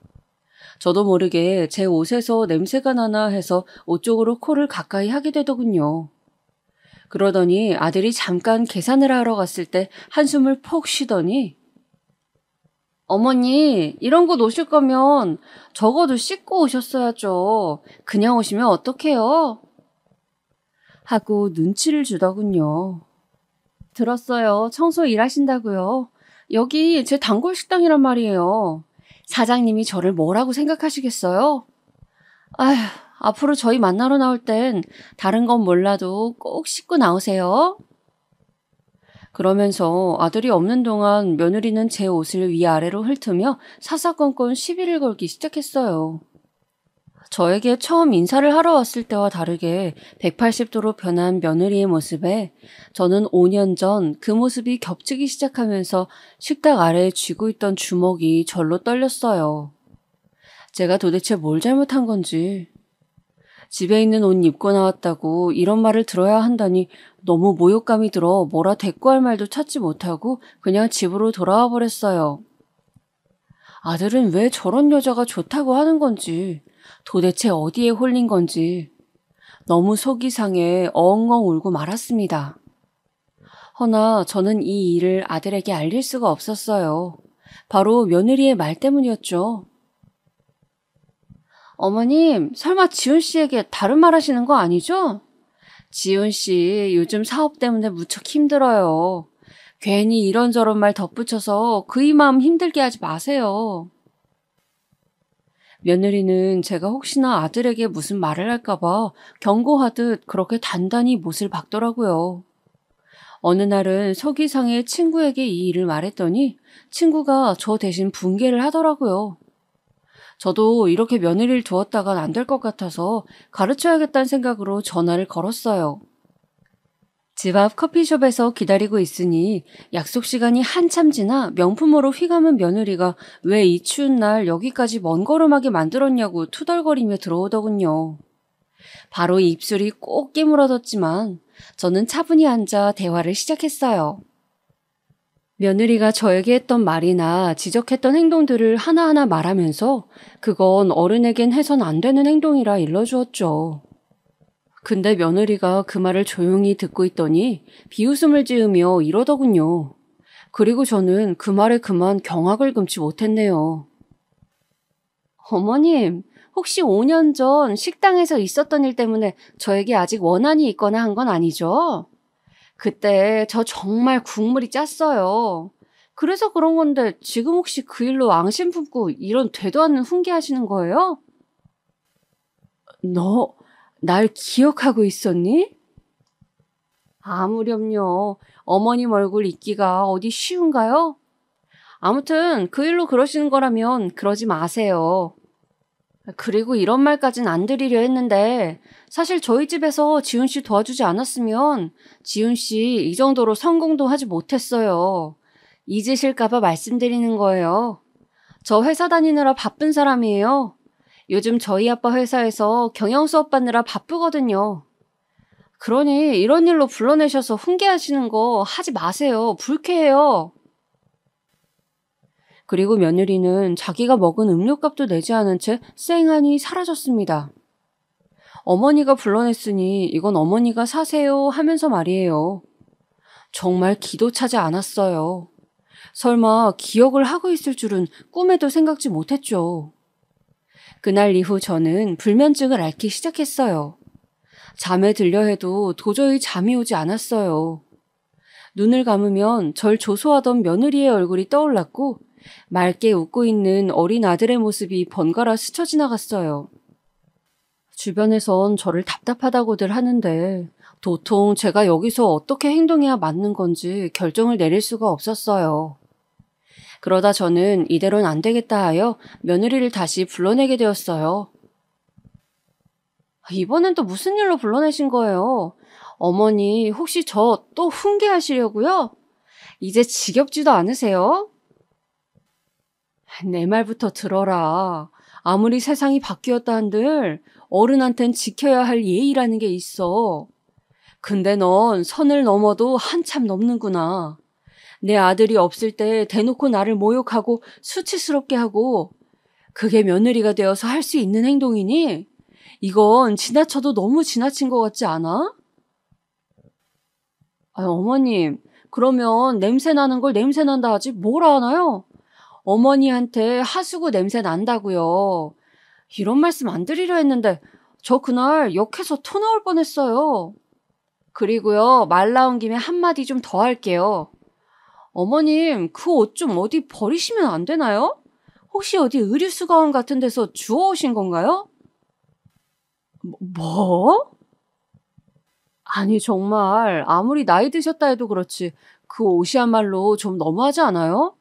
저도 모르게 제 옷에서 냄새가 나나 해서 옷 쪽으로 코를 가까이 하게 되더군요. 그러더니 아들이 잠깐 계산을 하러 갔을 때 한숨을 푹 쉬더니 어머니, 이런 곳 오실 거면 적어도 씻고 오셨어야죠. 그냥 오시면 어떡해요? 하고 눈치를 주더군요. 들었어요. 청소 일하신다고요. 여기 제 단골 식당이란 말이에요. 사장님이 저를 뭐라고 생각하시겠어요? 아휴, 앞으로 저희 만나러 나올 땐 다른 건 몰라도 꼭 씻고 나오세요. 그러면서 아들이 없는 동안 며느리는 제 옷을 위아래로 훑으며 사사건건 시비를 걸기 시작했어요. 저에게 처음 인사를 하러 왔을 때와 다르게 180도로 변한 며느리의 모습에 저는 5년 전 그 모습이 겹치기 시작하면서 식탁 아래에 쥐고 있던 주먹이 절로 떨렸어요. 제가 도대체 뭘 잘못한 건지. 집에 있는 옷 입고 나왔다고 이런 말을 들어야 한다니 너무 모욕감이 들어 뭐라 대꾸할 말도 찾지 못하고 그냥 집으로 돌아와 버렸어요. 아들은 왜 저런 여자가 좋다고 하는 건지, 도대체 어디에 홀린 건지 너무 속이 상해 엉엉 울고 말았습니다. 허나 저는 이 일을 아들에게 알릴 수가 없었어요. 바로 며느리의 말 때문이었죠. 어머님, 설마 지훈 씨에게 다른 말 하시는 거 아니죠? 지훈 씨 요즘 사업 때문에 무척 힘들어요. 괜히 이런저런 말 덧붙여서 그이 마음 힘들게 하지 마세요. 며느리는 제가 혹시나 아들에게 무슨 말을 할까봐 경고하듯 그렇게 단단히 못을 박더라고요. 어느 날은 속이 상해 친구에게 이 일을 말했더니 친구가 저 대신 분개를 하더라고요. 저도 이렇게 며느리를 두었다간 안 될 것 같아서 가르쳐야겠다는 생각으로 전화를 걸었어요. 집 앞 커피숍에서 기다리고 있으니 약속 시간이 한참 지나 명품으로 휘감은 며느리가 왜 이 추운 날 여기까지 먼 걸음하게 만들었냐고 투덜거리며 들어오더군요. 바로 입술이 꼭 깨물어졌지만 저는 차분히 앉아 대화를 시작했어요. 며느리가 저에게 했던 말이나 지적했던 행동들을 하나하나 말하면서 그건 어른에겐 해선 안 되는 행동이라 일러주었죠. 근데 며느리가 그 말을 조용히 듣고 있더니 비웃음을 지으며 이러더군요. 그리고 저는 그 말에 그만 경악을 금치 못했네요. 어머님, 혹시 5년 전 식당에서 있었던 일 때문에 저에게 아직 원한이 있거나 한 건 아니죠? 그때 저 정말 국물이 짰어요. 그래서 그런 건데 지금 혹시 그 일로 앙심 품고 이런 되도 않는 훈계하시는 거예요? 너 날 기억하고 있었니? 아무렴요. 어머님 얼굴 잊기가 어디 쉬운가요? 아무튼 그 일로 그러시는 거라면 그러지 마세요. 그리고 이런 말까진 안 드리려 했는데 사실 저희 집에서 지훈 씨 도와주지 않았으면 지훈 씨 이 정도로 성공도 하지 못했어요. 잊으실까 봐 말씀드리는 거예요. 저 회사 다니느라 바쁜 사람이에요. 요즘 저희 아빠 회사에서 경영 수업 받느라 바쁘거든요. 그러니 이런 일로 불러내셔서 훈계하시는 거 하지 마세요. 불쾌해요. 그리고 며느리는 자기가 먹은 음료값도 내지 않은 채 쌩하니 사라졌습니다. 어머니가 불러냈으니 이건 어머니가 사세요 하면서 말이에요. 정말 기도 차지 않았어요. 설마 기억을 하고 있을 줄은 꿈에도 생각지 못했죠. 그날 이후 저는 불면증을 앓기 시작했어요. 잠에 들려 해도 도저히 잠이 오지 않았어요. 눈을 감으면 절 조소하던 며느리의 얼굴이 떠올랐고 맑게 웃고 있는 어린 아들의 모습이 번갈아 스쳐 지나갔어요. 주변에선 저를 답답하다고들 하는데 도통 제가 여기서 어떻게 행동해야 맞는 건지 결정을 내릴 수가 없었어요. 그러다 저는 이대로는 안 되겠다 하여 며느리를 다시 불러내게 되었어요. 이번엔 또 무슨 일로 불러내신 거예요? 어머니 혹시 저 또 훈계하시려고요? 이제 지겹지도 않으세요? 내 말부터 들어라. 아무리 세상이 바뀌었다 한들 어른한텐 지켜야 할 예의라는 게 있어. 근데 넌 선을 넘어도 한참 넘는구나. 내 아들이 없을 때 대놓고 나를 모욕하고 수치스럽게 하고 그게 며느리가 되어서 할 수 있는 행동이니? 이건 지나쳐도 너무 지나친 것 같지 않아? 어머님, 그러면 냄새 나는 걸 냄새 난다 하지 뭐라 하나요? 어머니한테 하수구 냄새 난다고요. 이런 말씀 안 드리려 했는데 저 그날 역해서 토 나올 뻔했어요. 그리고요, 말 나온 김에 한마디 좀 더 할게요. 어머님, 그 옷 좀 어디 버리시면 안 되나요? 혹시 어디 의류수거함 같은 데서 주워오신 건가요? 뭐? 아니 정말 아무리 나이 드셨다 해도 그렇지 그 옷이야말로 좀 너무하지 않아요?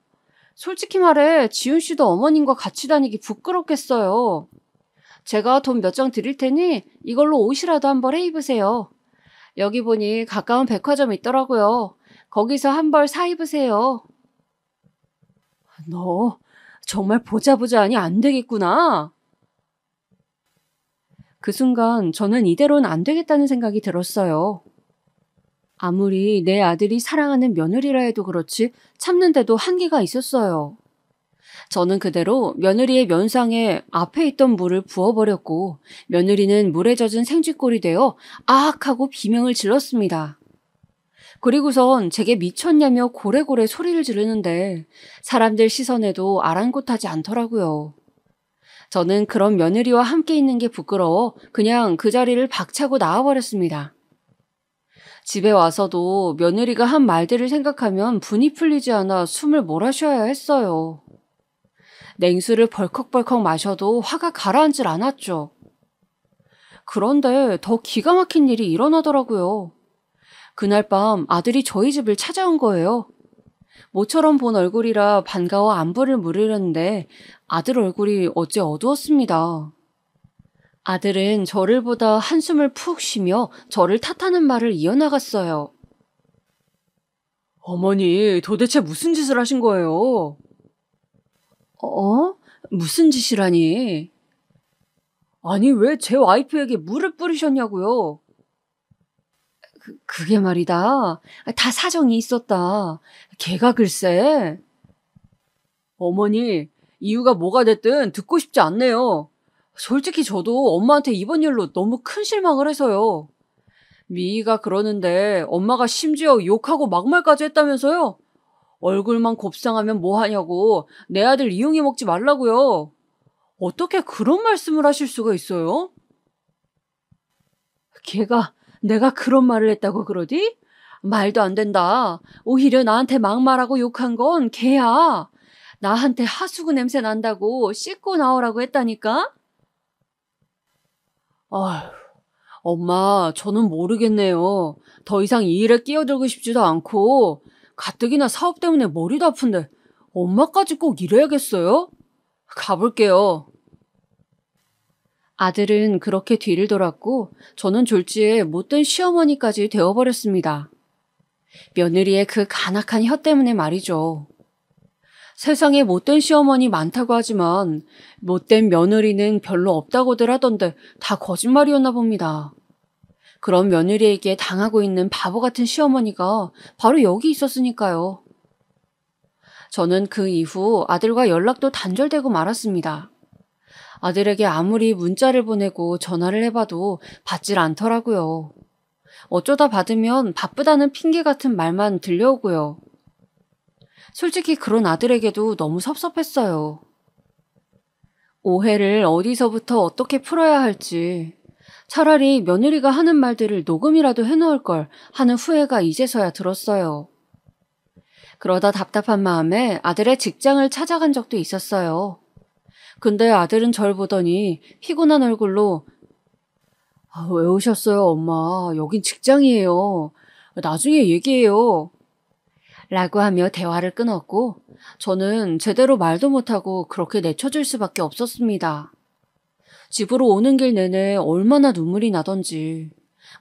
솔직히 말해 지훈 씨도 어머님과 같이 다니기 부끄럽겠어요. 제가 돈 몇 장 드릴 테니 이걸로 옷이라도 한 벌 해 입으세요. 여기 보니 가까운 백화점 있더라고요. 거기서 한 벌 사 입으세요. 너 정말 보자보자하니 안 되겠구나. 그 순간 저는 이대로는 안 되겠다는 생각이 들었어요. 아무리 내 아들이 사랑하는 며느리라 해도 그렇지 참는데도 한계가 있었어요. 저는 그대로 며느리의 면상에 앞에 있던 물을 부어버렸고 며느리는 물에 젖은 생쥐꼴이 되어 아악 하고 비명을 질렀습니다. 그리고선 제게 미쳤냐며 고래고래 소리를 지르는데 사람들 시선에도 아랑곳하지 않더라고요. 저는 그런 며느리와 함께 있는 게 부끄러워 그냥 그 자리를 박차고 나와버렸습니다. 집에 와서도 며느리가 한 말들을 생각하면 분이 풀리지 않아 숨을 몰아쉬어야 했어요. 냉수를 벌컥벌컥 마셔도 화가 가라앉질 않았죠. 그런데 더 기가 막힌 일이 일어나더라고요. 그날 밤 아들이 저희 집을 찾아온 거예요. 모처럼 본 얼굴이라 반가워 안부를 물으려는데 아들 얼굴이 어째 어두웠습니다. 아들은 저를 보다 한숨을 푹 쉬며 저를 탓하는 말을 이어나갔어요. 어머니, 도대체 무슨 짓을 하신 거예요? 무슨 짓이라니? 아니, 왜 제 와이프에게 물을 뿌리셨냐고요? 그게 말이다. 다 사정이 있었다. 걔가 글쎄. 어머니, 이유가 뭐가 됐든 듣고 싶지 않네요. 솔직히 저도 엄마한테 이번 일로 너무 큰 실망을 해서요. 미희가 그러는데 엄마가 심지어 욕하고 막말까지 했다면서요? 얼굴만 곱상하면 뭐하냐고 내 아들 이용해 먹지 말라고요. 어떻게 그런 말씀을 하실 수가 있어요? 걔가 내가 그런 말을 했다고 그러디? 말도 안 된다. 오히려 나한테 막말하고 욕한 건 걔야. 나한테 하수구 냄새 난다고 씻고 나오라고 했다니까? 아휴, 엄마, 저는 모르겠네요. 더 이상 이 일에 끼어들고 싶지도 않고 가뜩이나 사업 때문에 머리도 아픈데 엄마까지 꼭 이래야겠어요? 가볼게요. 아들은 그렇게 뒤를 돌았고 저는 졸지에 못된 시어머니까지 되어버렸습니다. 며느리의 그 간악한 혀 때문에 말이죠. 세상에 못된 시어머니 많다고 하지만 못된 며느리는 별로 없다고들 하던데 다 거짓말이었나 봅니다. 그런 며느리에게 당하고 있는 바보 같은 시어머니가 바로 여기 있었으니까요. 저는 그 이후 아들과 연락도 단절되고 말았습니다. 아들에게 아무리 문자를 보내고 전화를 해봐도 받질 않더라고요. 어쩌다 받으면 바쁘다는 핑계 같은 말만 들려오고요. 솔직히 그런 아들에게도 너무 섭섭했어요. 오해를 어디서부터 어떻게 풀어야 할지, 차라리 며느리가 하는 말들을 녹음이라도 해놓을 걸 하는 후회가 이제서야 들었어요. 그러다 답답한 마음에 아들의 직장을 찾아간 적도 있었어요. 근데 아들은 절 보더니 피곤한 얼굴로 왜 오셨어요, 엄마? 여긴 직장이에요. 나중에 얘기해요. 라고 하며 대화를 끊었고 저는 제대로 말도 못하고 그렇게 내쳐줄 수밖에 없었습니다. 집으로 오는 길 내내 얼마나 눈물이 나던지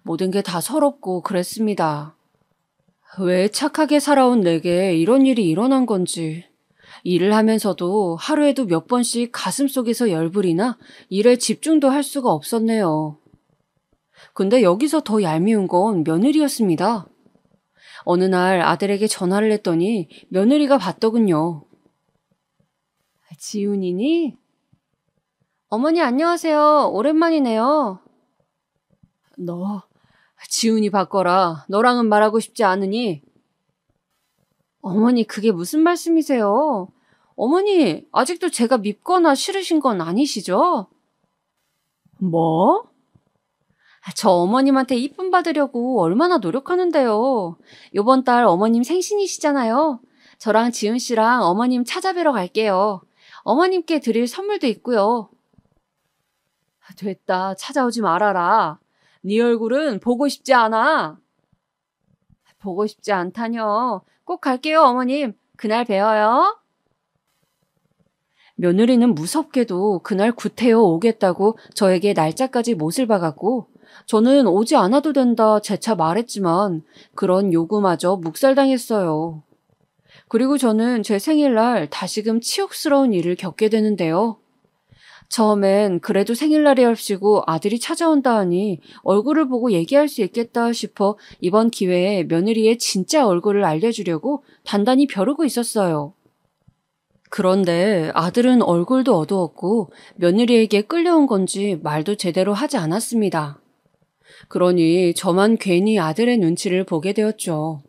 모든 게 다 서럽고 그랬습니다. 왜 착하게 살아온 내게 이런 일이 일어난 건지, 일을 하면서도 하루에도 몇 번씩 가슴속에서 열불이나 일에 집중도 할 수가 없었네요. 근데 여기서 더 얄미운 건 며느리였습니다. 어느 날 아들에게 전화를 했더니 며느리가 받더군요. 지훈이니? 어머니 안녕하세요. 오랜만이네요. 너 지훈이 바꿔라. 너랑은 말하고 싶지 않으니? 어머니 그게 무슨 말씀이세요? 어머니 아직도 제가 밉거나 싫으신 건 아니시죠? 뭐? 저 어머님한테 이쁨 받으려고 얼마나 노력하는데요. 요번 달 어머님 생신이시잖아요. 저랑 지훈 씨랑 어머님 찾아뵈러 갈게요. 어머님께 드릴 선물도 있고요. 됐다. 찾아오지 말아라. 네 얼굴은 보고 싶지 않아. 보고 싶지 않다뇨. 꼭 갈게요, 어머님. 그날 뵈어요. 며느리는 무섭게도 그날 구태여 오겠다고 저에게 날짜까지 못을 박았고 저는 오지 않아도 된다 재차 말했지만 그런 요구마저 묵살당했어요. 그리고 저는 제 생일날 다시금 치욕스러운 일을 겪게 되는데요. 처음엔 그래도 생일날이랍시고 아들이 찾아온다 하니 얼굴을 보고 얘기할 수 있겠다 싶어 이번 기회에 며느리의 진짜 얼굴을 알려주려고 단단히 벼르고 있었어요. 그런데 아들은 얼굴도 어두웠고 며느리에게 끌려온 건지 말도 제대로 하지 않았습니다. 그러니 저만 괜히 아들의 눈치를 보게 되었죠.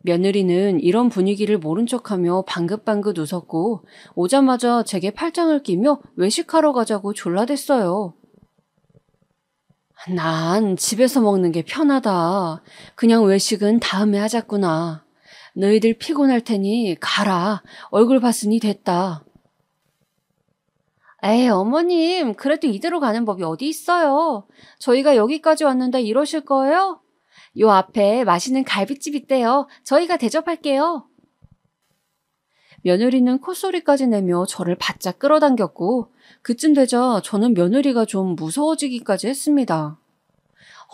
며느리는 이런 분위기를 모른 척하며 방긋방긋 웃었고 오자마자 제게 팔짱을 끼며 외식하러 가자고 졸라댔어요. 난 집에서 먹는 게 편하다. 그냥 외식은 다음에 하자꾸나. 너희들 피곤할 테니 가라. 얼굴 봤으니 됐다. 에이 어머님 그래도 이대로 가는 법이 어디 있어요. 저희가 여기까지 왔는데 이러실 거예요? 요 앞에 맛있는 갈비집 있대요. 저희가 대접할게요. 며느리는 콧소리까지 내며 저를 바짝 끌어당겼고 그쯤 되자 저는 며느리가 좀 무서워지기까지 했습니다.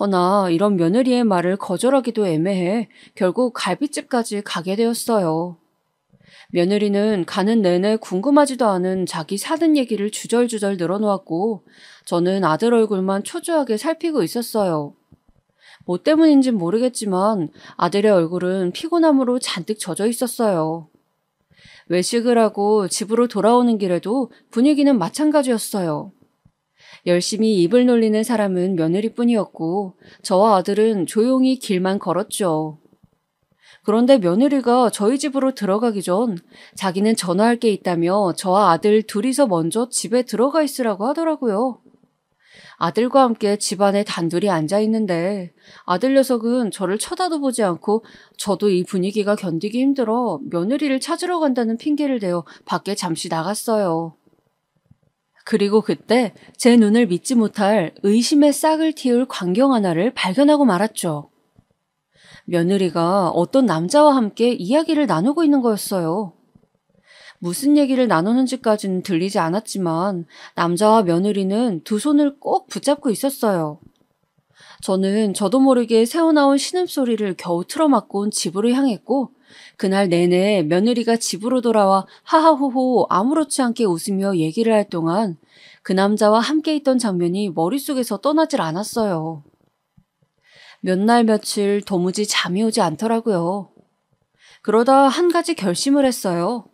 허나 이런 며느리의 말을 거절하기도 애매해 결국 갈비집까지 가게 되었어요. 며느리는 가는 내내 궁금하지도 않은 자기 사는 얘기를 주절주절 늘어놓았고 저는 아들 얼굴만 초조하게 살피고 있었어요. 뭐 때문인진 모르겠지만 아들의 얼굴은 피곤함으로 잔뜩 젖어 있었어요. 외식을 하고 집으로 돌아오는 길에도 분위기는 마찬가지였어요. 열심히 입을 놀리는 사람은 며느리뿐이었고 저와 아들은 조용히 길만 걸었죠. 그런데 며느리가 저희 집으로 들어가기 전 자기는 전화할 게 있다며 저와 아들 둘이서 먼저 집에 들어가 있으라고 하더라고요. 아들과 함께 집안에 단둘이 앉아 있는데 아들 녀석은 저를 쳐다도 보지 않고 저도 이 분위기가 견디기 힘들어 며느리를 찾으러 간다는 핑계를 대어 밖에 잠시 나갔어요. 그리고 그때 제 눈을 믿지 못할 의심의 싹을 틔울 광경 하나를 발견하고 말았죠. 며느리가 어떤 남자와 함께 이야기를 나누고 있는 거였어요. 무슨 얘기를 나누는지까지는 들리지 않았지만 남자와 며느리는 두 손을 꼭 붙잡고 있었어요. 저는 저도 모르게 새어나온 신음소리를 겨우 틀어막곤 집으로 향했고, 그날 내내 며느리가 집으로 돌아와 하하호호 아무렇지 않게 웃으며 얘기를 할 동안 그 남자와 함께 있던 장면이 머릿속에서 떠나질 않았어요. 몇 날 며칠 도무지 잠이 오지 않더라고요. 그러다 한 가지 결심을 했어요.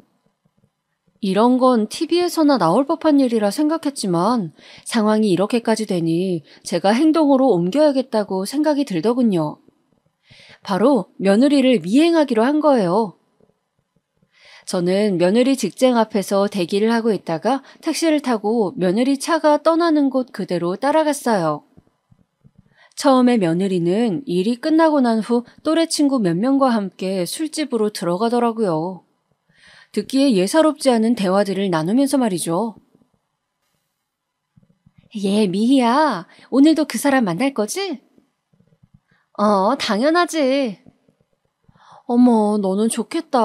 이런 건 TV에서나 나올 법한 일이라 생각했지만 상황이 이렇게까지 되니 제가 행동으로 옮겨야겠다고 생각이 들더군요. 바로 며느리를 미행하기로 한 거예요. 저는 며느리 직장 앞에서 대기를 하고 있다가 택시를 타고 며느리 차가 떠나는 곳 그대로 따라갔어요. 처음에 며느리는 일이 끝나고 난 후 또래 친구 몇 명과 함께 술집으로 들어가더라고요. 듣기에 예사롭지 않은 대화들을 나누면서 말이죠. 얘 미희야, 오늘도 그 사람 만날 거지? 당연하지. 어머, 너는 좋겠다.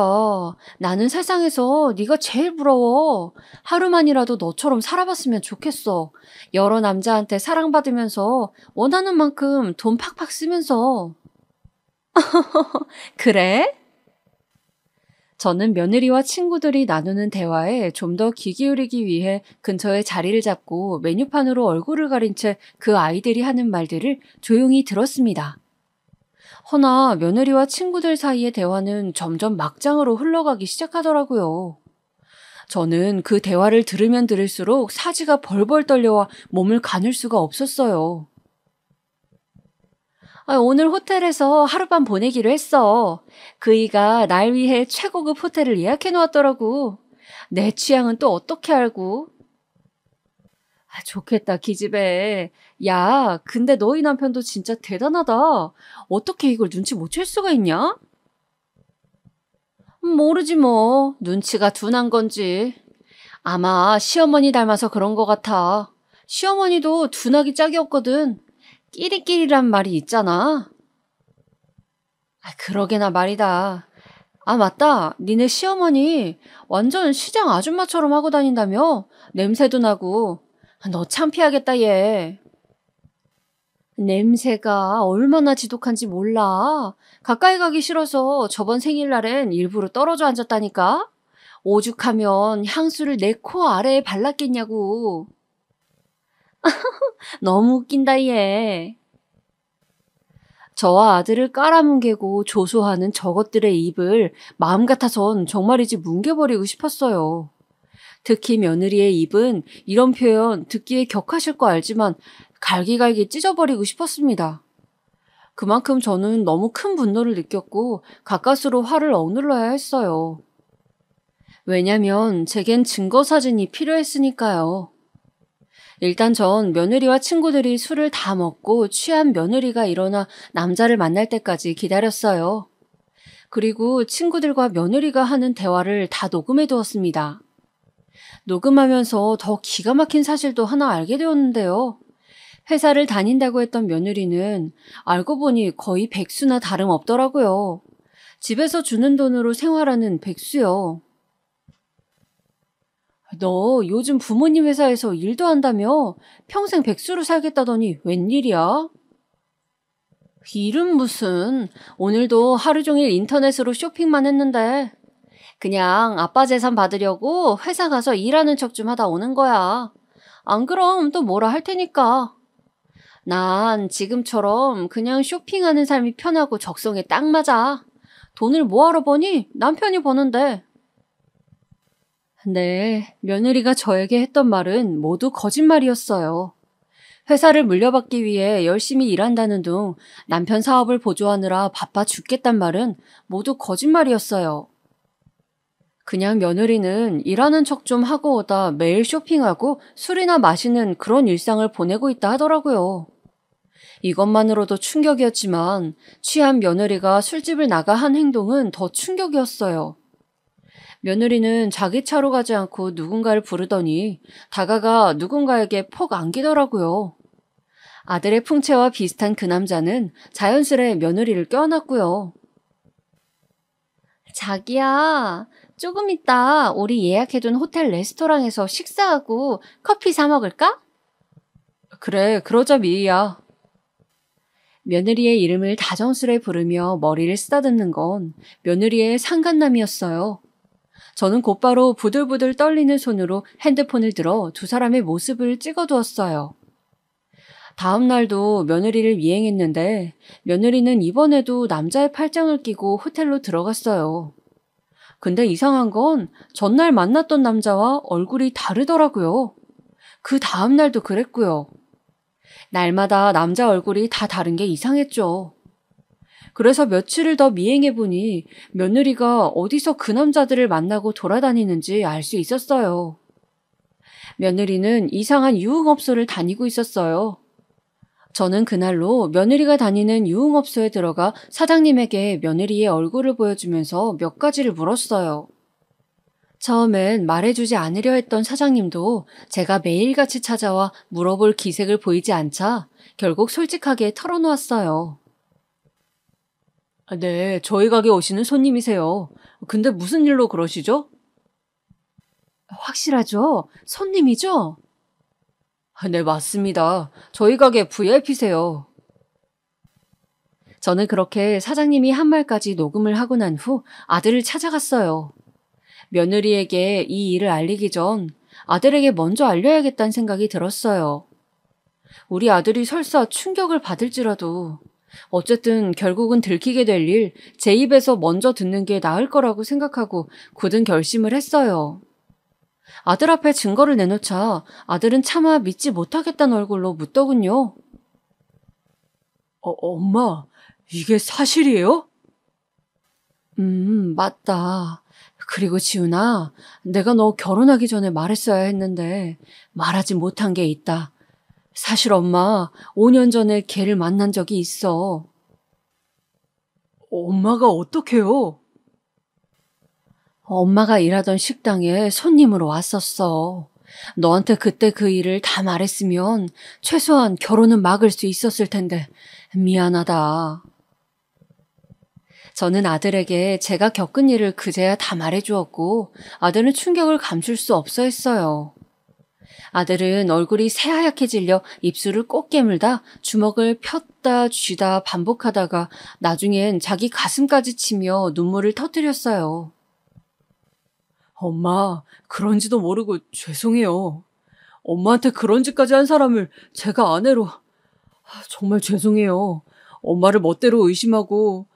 나는 세상에서 네가 제일 부러워. 하루만이라도 너처럼 살아봤으면 좋겠어. 여러 남자한테 사랑받으면서 원하는 만큼 돈 팍팍 쓰면서. 그래? 저는 며느리와 친구들이 나누는 대화에 좀 더 귀 기울이기 위해 근처에 자리를 잡고 메뉴판으로 얼굴을 가린 채 그 아이들이 하는 말들을 조용히 들었습니다. 허나 며느리와 친구들 사이의 대화는 점점 막장으로 흘러가기 시작하더라고요. 저는 그 대화를 들으면 들을수록 사지가 벌벌 떨려와 몸을 가눌 수가 없었어요. 오늘 호텔에서 하룻밤 보내기로 했어. 그이가 날 위해 최고급 호텔을 예약해 놓았더라고. 내 취향은 또 어떻게 알고? 좋겠다, 기집애. 야, 근데 너희 남편도 진짜 대단하다. 어떻게 이걸 눈치 못 챌 수가 있냐? 모르지 뭐. 눈치가 둔한 건지. 아마 시어머니 닮아서 그런 것 같아. 시어머니도 둔하기 짝이 없거든. 끼리끼리란 말이 있잖아. 그러게나 말이다. 맞다. 니네 시어머니 완전 시장 아줌마처럼 하고 다닌다며? 냄새도 나고. 너 창피하겠다, 얘. 냄새가 얼마나 지독한지 몰라. 가까이 가기 싫어서 저번 생일날엔 일부러 떨어져 앉았다니까? 오죽하면 향수를 내 코 아래에 발랐겠냐고. 너무 웃긴다, 얘. 저와 아들을 깔아뭉개고 조소하는 저것들의 입을 마음 같아선 정말이지 뭉개버리고 싶었어요. 특히 며느리의 입은 이런 표현 듣기에 격하실 거 알지만 갈기갈기 찢어버리고 싶었습니다. 그만큼 저는 너무 큰 분노를 느꼈고 가까스로 화를 억눌러야 했어요. 왜냐면 제겐 증거 사진이 필요했으니까요. 일단 전 며느리와 친구들이 술을 다 먹고 취한 며느리가 일어나 남자를 만날 때까지 기다렸어요. 그리고 친구들과 며느리가 하는 대화를 다 녹음해 두었습니다. 녹음하면서 더 기가 막힌 사실도 하나 알게 되었는데요. 회사를 다닌다고 했던 며느리는 알고 보니 거의 백수나 다름없더라고요. 집에서 주는 돈으로 생활하는 백수요. 너 요즘 부모님 회사에서 일도 한다며? 평생 백수로 살겠다더니 웬일이야? 일은 무슨. 오늘도 하루 종일 인터넷으로 쇼핑만 했는데. 그냥 아빠 재산 받으려고 회사 가서 일하는 척 좀 하다 오는 거야. 안 그럼 또 뭐라 할 테니까. 난 지금처럼 그냥 쇼핑하는 삶이 편하고 적성에 딱 맞아. 돈을 뭐하러 버니? 남편이 버는데. 네, 며느리가 저에게 했던 말은 모두 거짓말이었어요. 회사를 물려받기 위해 열심히 일한다는 둥 남편 사업을 보조하느라 바빠 죽겠단 말은 모두 거짓말이었어요. 그냥 며느리는 일하는 척 좀 하고 오다 매일 쇼핑하고 술이나 마시는 그런 일상을 보내고 있다 하더라고요. 이것만으로도 충격이었지만 취한 며느리가 술집을 나가 한 행동은 더 충격이었어요. 며느리는 자기 차로 가지 않고 누군가를 부르더니 다가가 누군가에게 폭 안기더라고요. 아들의 풍채와 비슷한 그 남자는 자연스레 며느리를 껴안았고요. 자기야, 조금 있다 우리 예약해둔 호텔 레스토랑에서 식사하고 커피 사 먹을까? 그래, 그러자 미희야. 며느리의 이름을 다정스레 부르며 머리를 쓰다듬는 건 며느리의 상간남이었어요. 저는 곧바로 부들부들 떨리는 손으로 핸드폰을 들어 두 사람의 모습을 찍어두었어요. 다음 날도 며느리를 미행했는데 며느리는 이번에도 남자의 팔짱을 끼고 호텔로 들어갔어요. 근데 이상한 건 전날 만났던 남자와 얼굴이 다르더라고요. 그 다음 날도 그랬고요. 날마다 남자 얼굴이 다 다른 게 이상했죠. 그래서 며칠을 더 미행해보니 며느리가 어디서 그 남자들을 만나고 돌아다니는지 알 수 있었어요. 며느리는 이상한 유흥업소를 다니고 있었어요. 저는 그날로 며느리가 다니는 유흥업소에 들어가 사장님에게 며느리의 얼굴을 보여주면서 몇 가지를 물었어요. 처음엔 말해주지 않으려 했던 사장님도 제가 매일같이 찾아와 물어볼 기색을 보이지 않자 결국 솔직하게 털어놓았어요. 네, 저희 가게 오시는 손님이세요. 근데 무슨 일로 그러시죠? 확실하죠? 손님이죠? 네, 맞습니다. 저희 가게 VIP세요. 저는 그렇게 사장님이 한 말까지 녹음을 하고 난 후 아들을 찾아갔어요. 며느리에게 이 일을 알리기 전 아들에게 먼저 알려야겠다는 생각이 들었어요. 우리 아들이 설사 충격을 받을지라도 어쨌든 결국은 들키게 될 일 제 입에서 먼저 듣는 게 나을 거라고 생각하고 굳은 결심을 했어요. 아들 앞에 증거를 내놓자 아들은 차마 믿지 못하겠다는 얼굴로 묻더군요. 엄마, 이게 사실이에요? 맞다. 그리고 지훈아, 내가 너 결혼하기 전에 말했어야 했는데 말하지 못한 게 있다. 사실 엄마 5년 전에 걔를 만난 적이 있어. 엄마가 어떡해요? 엄마가 일하던 식당에 손님으로 왔었어. 너한테 그때 그 일을 다 말했으면 최소한 결혼은 막을 수 있었을 텐데 미안하다. 저는 아들에게 제가 겪은 일을 그제야 다 말해주었고 아들은 충격을 감출 수 없어 했어요. 아들은 얼굴이 새하얗게 질려 입술을 꼭 깨물다 주먹을 폈다 쥐다 반복하다가 나중엔 자기 가슴까지 치며 눈물을 터뜨렸어요. 엄마, 그런지도 모르고 죄송해요. 엄마한테 그런 짓까지 한 사람을 제가 아내로... 정말 죄송해요. 엄마를 멋대로 의심하고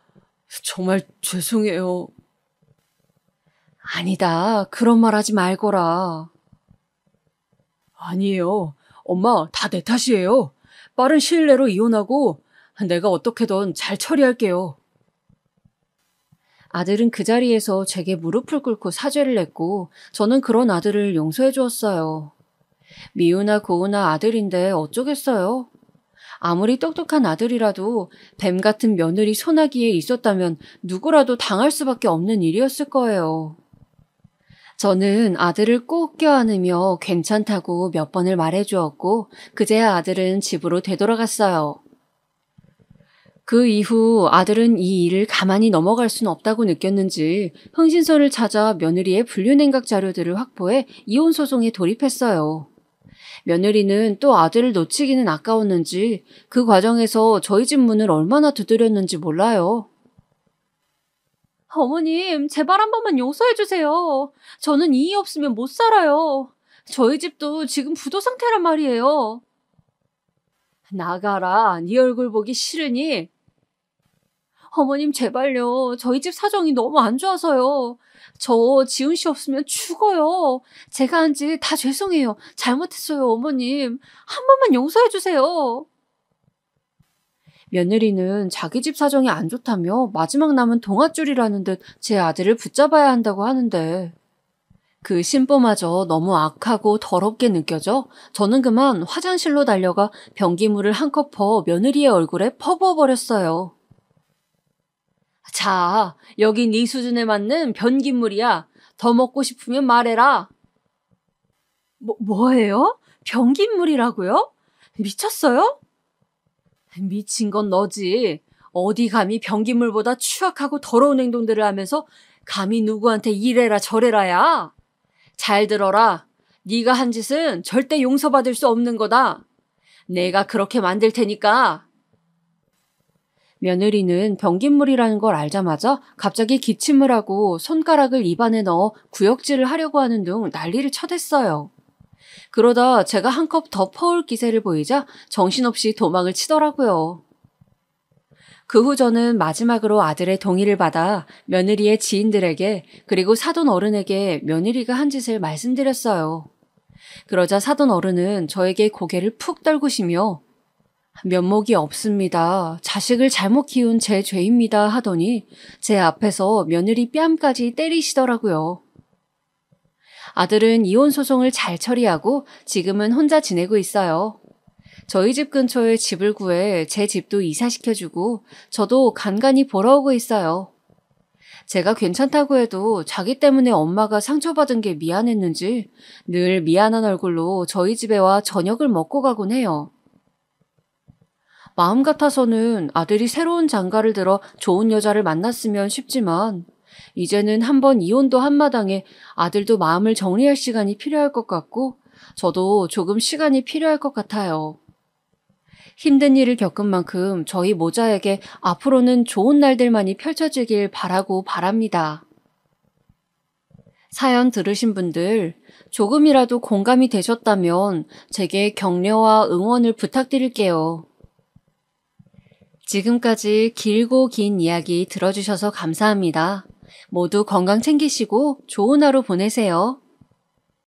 정말 죄송해요. 아니다, 그런 말 하지 말거라. 아니에요. 엄마, 다 내 탓이에요. 빠른 시일 내로 이혼하고 내가 어떻게든 잘 처리할게요. 아들은 그 자리에서 제게 무릎을 꿇고 사죄를 했고 저는 그런 아들을 용서해 주었어요. 미우나 고우나 아들인데 어쩌겠어요. 아무리 똑똑한 아들이라도 뱀 같은 며느리 소나기에 있었다면 누구라도 당할 수밖에 없는 일이었을 거예요. 저는 아들을 꼭 껴안으며 괜찮다고 몇 번을 말해주었고 그제야 아들은 집으로 되돌아갔어요. 그 이후 아들은 이 일을 가만히 넘어갈 순 없다고 느꼈는지 흥신소를 찾아 며느리의 불륜행각 자료들을 확보해 이혼 소송에 돌입했어요. 며느리는 또 아들을 놓치기는 아까웠는지 그 과정에서 저희 집 문을 얼마나 두드렸는지 몰라요. 어머님, 제발 한 번만 용서해 주세요. 저는 이의 없으면 못 살아요. 저희 집도 지금 부도 상태란 말이에요. 나가라, 네 얼굴 보기 싫으니? 어머님 제발요. 저희 집 사정이 너무 안 좋아서요. 저 지훈 씨 없으면 죽어요. 제가 한 짓 다 죄송해요. 잘못했어요, 어머님. 한 번만 용서해 주세요. 며느리는 자기 집 사정이 안 좋다며 마지막 남은 동아줄이라는 듯 제 아들을 붙잡아야 한다고 하는데 그 심보마저 너무 악하고 더럽게 느껴져 저는 그만 화장실로 달려가 변기물을 한 컵 퍼 며느리의 얼굴에 퍼부어버렸어요. 자, 여기 네 수준에 맞는 변기물이야. 더 먹고 싶으면 말해라. 뭐예요? 변기물이라고요? 미쳤어요? 미친 건 너지. 어디 감히 변기물보다 추악하고 더러운 행동들을 하면서 감히 누구한테 이래라 저래라야. 잘 들어라. 네가 한 짓은 절대 용서받을 수 없는 거다. 내가 그렇게 만들 테니까. 며느리는 변기물이라는 걸 알자마자 갑자기 기침을 하고 손가락을 입안에 넣어 구역질을 하려고 하는 등 난리를 쳐댔어요. 그러다 제가 한 컵 더 퍼올 기세를 보이자 정신없이 도망을 치더라고요. 그 후 저는 마지막으로 아들의 동의를 받아 며느리의 지인들에게 그리고 사돈 어른에게 며느리가 한 짓을 말씀드렸어요. 그러자 사돈 어른은 저에게 고개를 푹 떨구시며 면목이 없습니다. 자식을 잘못 키운 제 죄입니다 하더니 제 앞에서 며느리 뺨까지 때리시더라고요. 아들은 이혼 소송을 잘 처리하고 지금은 혼자 지내고 있어요. 저희 집 근처에 집을 구해 제 집도 이사시켜주고 저도 간간히 보러 오고 있어요. 제가 괜찮다고 해도 자기 때문에 엄마가 상처받은 게 미안했는지 늘 미안한 얼굴로 저희 집에 와 저녁을 먹고 가곤 해요. 마음 같아서는 아들이 새로운 장가를 들어 좋은 여자를 만났으면 싶지만 이제는 한번 이혼도 한마당에 아들도 마음을 정리할 시간이 필요할 것 같고 저도 조금 시간이 필요할 것 같아요. 힘든 일을 겪은 만큼 저희 모자에게 앞으로는 좋은 날들만이 펼쳐지길 바라고 바랍니다. 사연 들으신 분들 조금이라도 공감이 되셨다면 제게 격려와 응원을 부탁드릴게요. 지금까지 길고 긴 이야기 들어주셔서 감사합니다. 모두 건강 챙기시고 좋은 하루 보내세요.